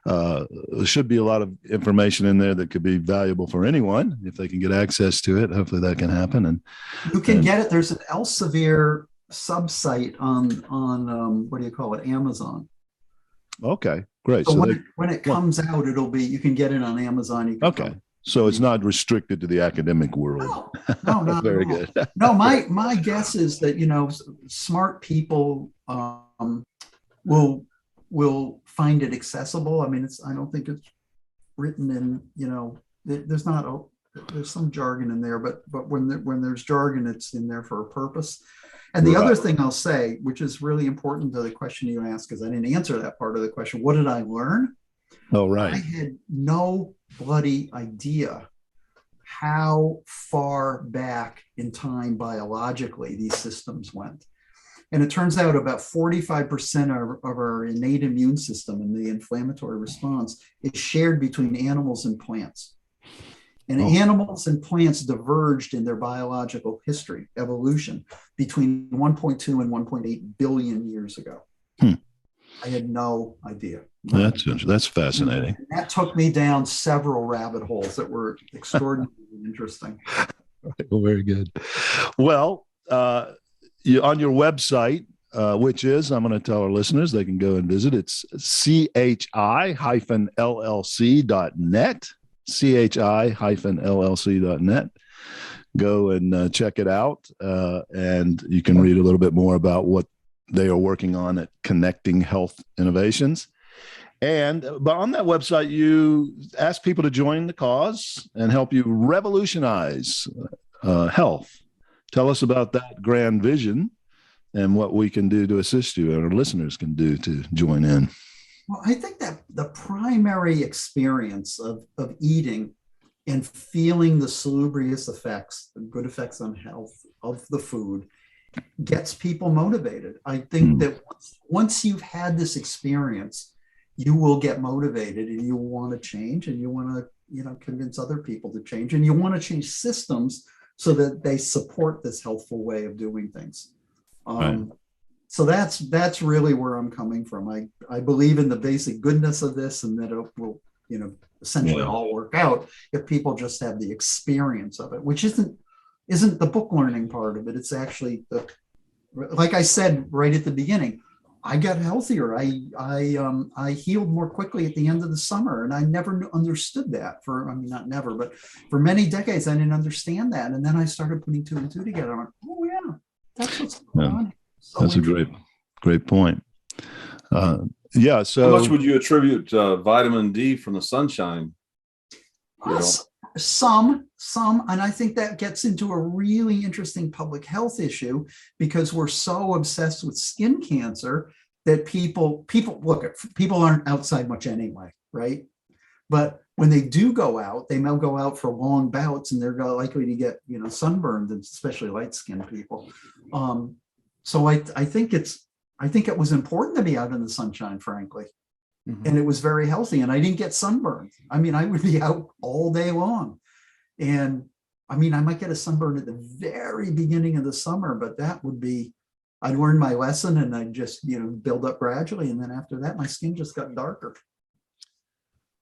there should be a lot of information in there that could be valuable for anyone if they can get access to it. Hopefully that can happen. And you can get it. There's an Elsevier subsite on what do you call it? Amazon. Okay, great. So when it comes out, you can get it on Amazon. You can okay. So it's not restricted to the academic world. No, not very at all. good. No, my guess is that smart people will find it accessible. I mean, I don't think it's written in there's some jargon in there, but when there's jargon, it's in there for a purpose. And the other thing I'll say, which is really important to the question you asked, because I didn't answer that part of the question, what did I learn? Oh, right. I had no bloody idea how far back in time biologically these systems went. And it turns out about 45% of our innate immune system and the inflammatory response is shared between animals and plants. And animals and plants diverged in their biological history, evolution, between 1.2 and 1.8 billion years ago. I had no idea. That's fascinating. And that took me down several rabbit holes that were extraordinarily interesting. Well, very good. Well, on your website, which is, I'm going to tell our listeners, they can go and visit. It's chi-llc.net, chi-llc.net. Go and check it out. And you can read a little bit more about what they are working on at Connecting Health Innovations. But on that website, you ask people to join the cause and help you revolutionize health. Tell us about that grand vision and what we can do to assist you and our listeners can do to join in. Well, I think that the primary experience of eating and feeling the salubrious effects, the good effects on health of the food, gets people motivated. I think that once you've had this experience, you will get motivated and you want to change and you want to, convince other people to change, and you want to change systems so that they support this healthful way of doing things. So that's really where I'm coming from. I believe in the basic goodness of this and that it will, essentially all work out if people just have the experience of it, which isn't the book learning part of it. It's actually like I said right at the beginning, I got healthier. I healed more quickly at the end of the summer, and I never understood that not never, but for many decades I didn't understand that, and then I started putting two and two together. I went, oh yeah, that's what's going on. So that's a great point. So how much would you attribute vitamin D from the sunshine? Some, and I think that gets into a really interesting public health issue because we're so obsessed with skin cancer that people aren't outside much anyway, right? But when they do go out, they may go out for long bouts and they're likely to get, sunburned, and especially light-skinned people. So I think it was important to be out in the sunshine, frankly. And it was very healthy, and I didn't get sunburned. I mean, I would be out all day long. And I mean, I might get a sunburn at the very beginning of the summer, but I learned my lesson and I just, build up gradually. And then after that, my skin just got darker.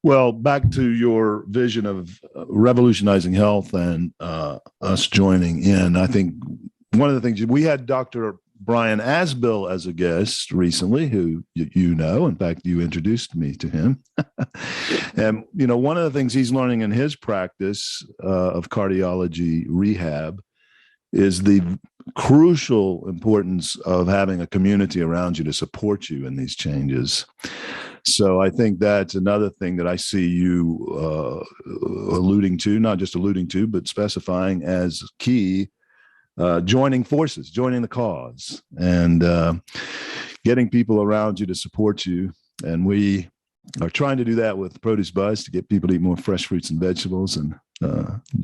Well, back to your vision of revolutionizing health and us joining in, I think one of the things we had Dr. Brian Asbill as a guest recently, who you know, in fact, you introduced me to him. And, one of the things he's learning in his practice of cardiology rehab is the crucial importance of having a community around you to support you in these changes. So I think that's another thing that I see you alluding to, not just alluding to, but specifying as key. Joining forces, joining the cause, and getting people around you to support you. And we are trying to do that with Produce Buzz to get people to eat more fresh fruits and vegetables and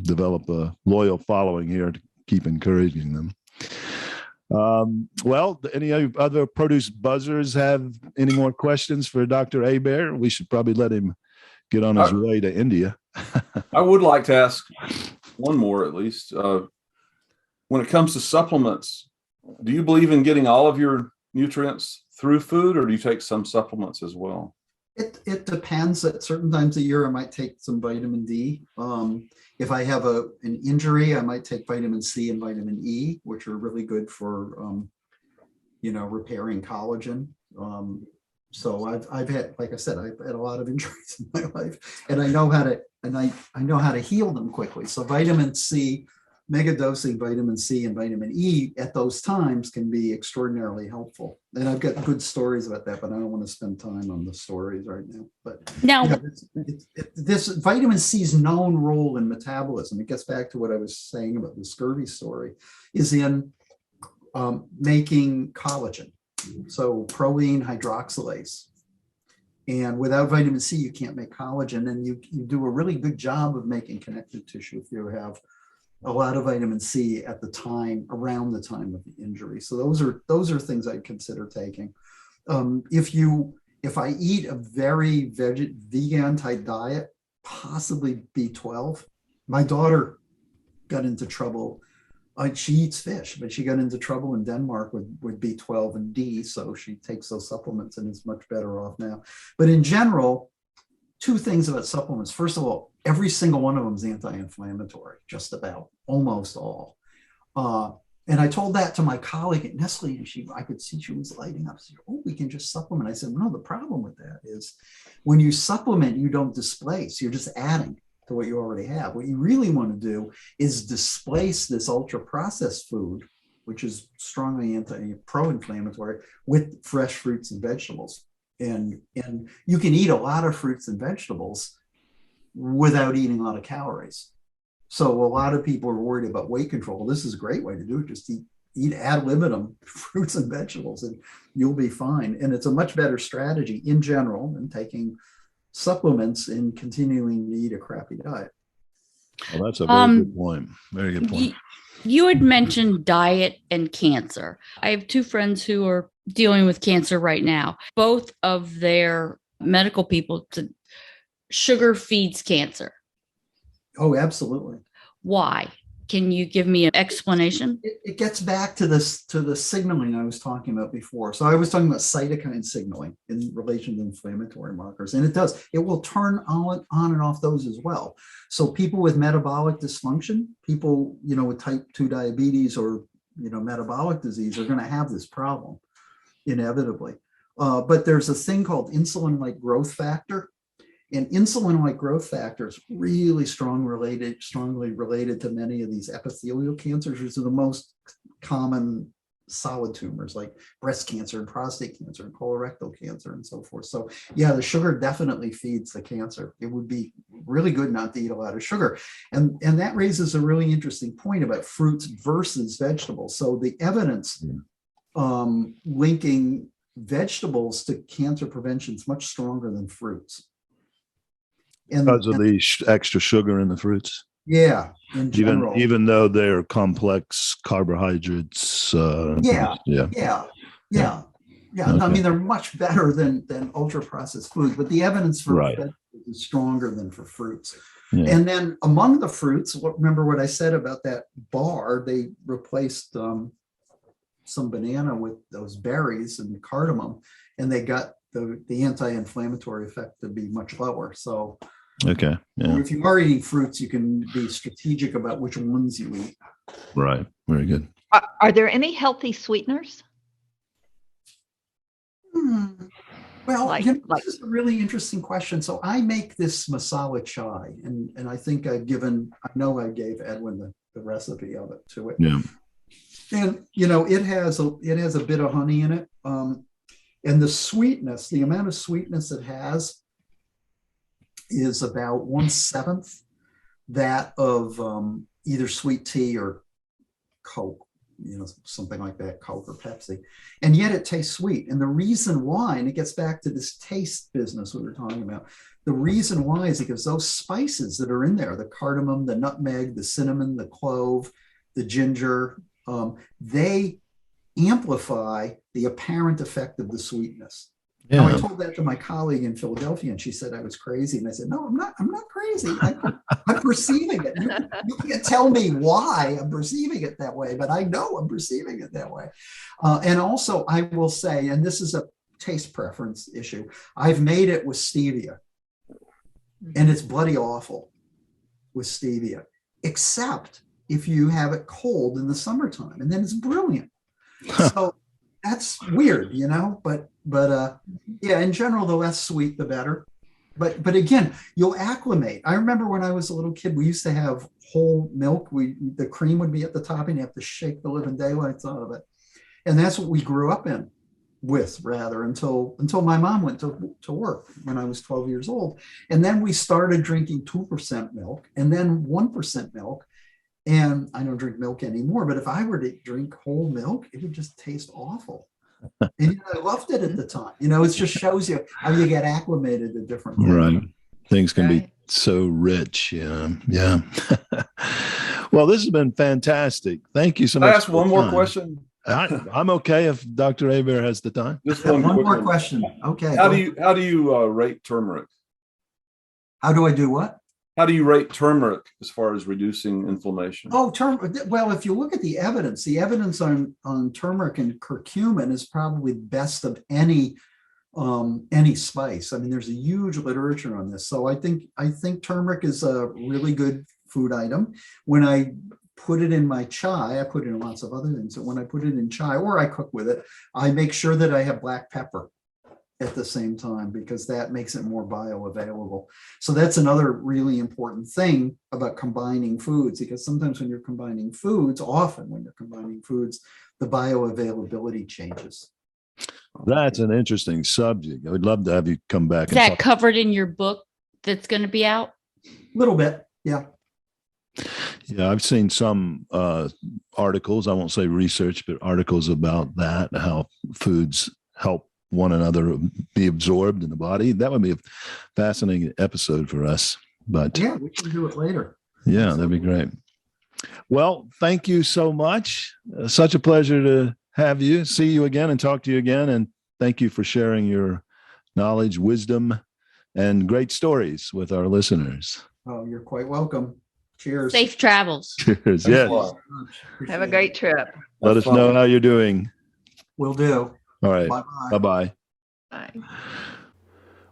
develop a loyal following here to keep encouraging them. Well, any other Produce Buzzers have any more questions for Dr. Hebert? We should probably let him get on his way to India. I would like to ask one more at least. When it comes to supplements, do you believe in getting all of your nutrients through food, or do you take some supplements as well? It depends. At certain times of year, I might take some vitamin D. If I have an injury, I might take vitamin C and vitamin E, which are really good for, repairing collagen. So I've had, like I said, I've had a lot of injuries in my life, and I know how to heal them quickly. So vitamin C, mega dosing vitamin C and vitamin E at those times can be extraordinarily helpful. And I've got good stories about that, but I don't want to spend time on the stories right now. But now, this vitamin C's known role in metabolism, it gets back to what I was saying about the scurvy story, is in making collagen. So proline hydroxylase. And without vitamin C, you can't make collagen. And you do a really good job of making connective tissue if you have a lot of vitamin C at the time, around the time of the injury. So those are things I'd consider taking. If I eat a very vegan type diet, possibly B12. My daughter got into trouble. She eats fish, but she got into trouble in Denmark with B12 and D. So she takes those supplements and is much better off now. But in general, two things about supplements. First of all, every single one of them is anti-inflammatory, just about, almost all. And I told that to my colleague at Nestle, and I could see she was lighting up. She said, "Oh, we can just supplement." I said, "No, the problem with that is when you supplement, you don't displace. You're just adding to what you already have. What you really want to do is displace this ultra-processed food, which is strongly pro-inflammatory, with fresh fruits and vegetables. And you can eat a lot of fruits and vegetables without eating a lot of calories. So a lot of people are worried about weight control. This is a great way to do it. Just eat ad libitum fruits and vegetables, and you'll be fine. And it's a much better strategy in general than taking supplements and continuing to eat a crappy diet. Well, that's a very good point. Very good point. You had mentioned diet and cancer. I have two friends who are dealing with cancer right now. Both of their medical people said sugar feeds cancer. Oh, absolutely. Why? Can you give me an explanation? It gets back to the signaling I was talking about before. So I was talking about cytokine signaling in relation to inflammatory markers, and it will turn on and off those as well. So people with metabolic dysfunction, people with type 2 diabetes or metabolic disease are going to have this problem inevitably. But there's a thing called insulin-like growth factor. And insulin-like growth factor is really strongly related to many of these epithelial cancers, which are the most common solid tumors like breast cancer and prostate cancer and colorectal cancer and so forth. So yeah, the sugar definitely feeds the cancer. It would be really good not to eat a lot of sugar. And that raises a really interesting point about fruits versus vegetables. So the evidence linking vegetables to cancer prevention is much stronger than fruits. Because of the extra sugar in the fruits. Yeah, in general. Even though they're complex carbohydrates. Yeah. Okay. I mean, they're much better than ultra-processed foods, but the evidence for vegetables is stronger than for fruits. Yeah. And then among the fruits, remember what I said about that bar? They replaced some banana with those berries and cardamom, and they got the anti-inflammatory effect to be much lower. So okay, yeah. If you are eating fruits, you can be strategic about which ones you eat. Right. Very good. Are there any healthy sweeteners? Well, Like- this is a really interesting question. So I make this masala chai, and I think I know I gave Edwin the recipe of it to it. Yeah. And it has a bit of honey in it, and the sweetness, the amount of sweetness it has, is about 1/7 that of either sweet tea or Coke, something like that, Coke or Pepsi. And yet it tastes sweet. And the reason why, and it gets back to this taste business we were talking about, the reason why is because those spices that are in there, the cardamom, the nutmeg, the cinnamon, the clove, the ginger, they amplify the apparent effect of the sweetness. Now, I told that to my colleague in Philadelphia, and she said I was crazy. And I said, no, I'm not crazy. I'm perceiving it. You can't tell me why I'm perceiving it that way, but I know I'm perceiving it that way. And also, I will say, and this is a taste preference issue, I've made it with stevia, and it's bloody awful with stevia, except if you have it cold in the summertime, and then it's brilliant. So that's weird, but yeah, in general, the less sweet, the better. But again, you'll acclimate. I remember when I was a little kid, we used to have whole milk. The cream would be at the top, and you have to shake the living daylights out of it. And that's what we grew up with, until my mom went to work when I was 12 years old. And then we started drinking 2% milk, and then 1% milk. And I don't drink milk anymore, but if I were to drink whole milk, it would just taste awful. And I loved it at the time. It just shows you how you get acclimated to different things. Right. Things can be so rich. Yeah. Well, this has been fantastic. Thank you so much. Can I ask one more question? I'm okay if Dr. Hebert has the time. Just One quick more question. Okay. How do you rate turmeric? How do I do what? How do you rate turmeric as far as reducing inflammation? Well, if you look at the evidence on turmeric and curcumin is probably best of any spice. I mean, there's a huge literature on this. So I think turmeric is a really good food item. When I put it in my chai, I put it in lots of other things. So when I put it in chai or I cook with it, I make sure that I have black pepper at the same time, because that makes it more bioavailable. So that's another really important thing about combining foods, because sometimes when you're combining foods, the bioavailability changes. That's an interesting subject. I would love to have you come back. Is that covered in your book that's going to be out? A little bit, yeah. Yeah, I've seen some articles, I won't say research, but articles about that, how foods help one another be absorbed in the body. That would be a fascinating episode for us. But yeah, we can do it later. Yeah, that'd be great. Well, thank you so much. Such a pleasure to have you, see you again and talk to you again. And thank you for sharing your knowledge, wisdom, and great stories with our listeners. Oh, you're quite welcome. Cheers. Safe travels. Cheers. Yes. Have a great trip. Let us know how you're doing. Will do. All right. Bye-bye. Bye-bye. Bye.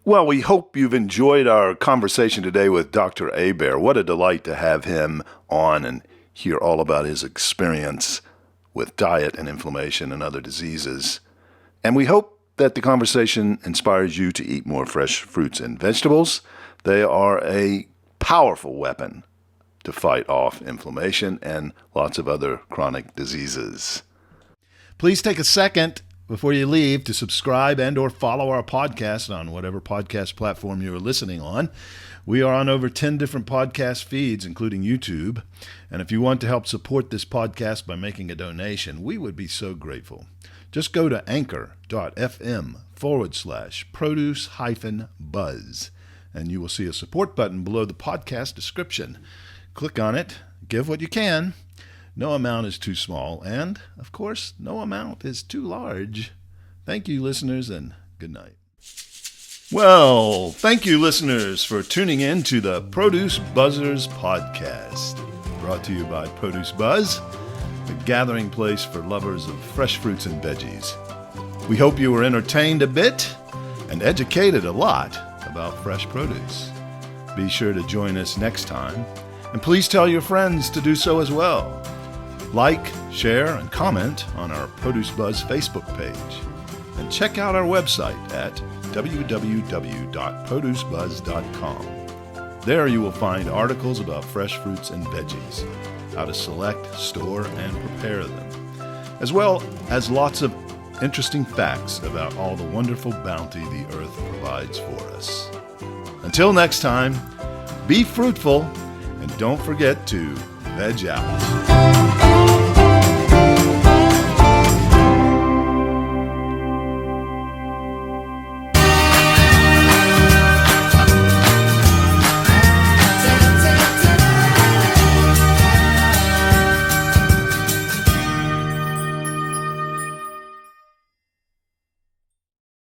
Well, we hope you've enjoyed our conversation today with Dr. Hebert. What a delight to have him on and hear all about his experience with diet and inflammation and other diseases. And we hope that the conversation inspires you to eat more fresh fruits and vegetables. They are a powerful weapon to fight off inflammation and lots of other chronic diseases. Please take a second before you leave to subscribe and or follow our podcast on whatever podcast platform you are listening on. We are on over 10 different podcast feeds, including YouTube. And if you want to help support this podcast by making a donation, we would be so grateful. Just go to anchor.fm/produce-buzz, and you will see a support button below the podcast description. Click on it, give what you can. No amount is too small, and, of course, no amount is too large. Thank you, listeners, and good night. Well, thank you, listeners, for tuning in to the Produce Buzzers podcast, brought to you by Produce Buzz, the gathering place for lovers of fresh fruits and veggies. We hope you were entertained a bit and educated a lot about fresh produce. Be sure to join us next time, and please tell your friends to do so as well. Like, share, and comment on our Produce Buzz Facebook page. And check out our website at www.producebuzz.com. There you will find articles about fresh fruits and veggies, how to select, store, and prepare them, as well as lots of interesting facts about all the wonderful bounty the earth provides for us. Until next time, be fruitful and don't forget to veg out.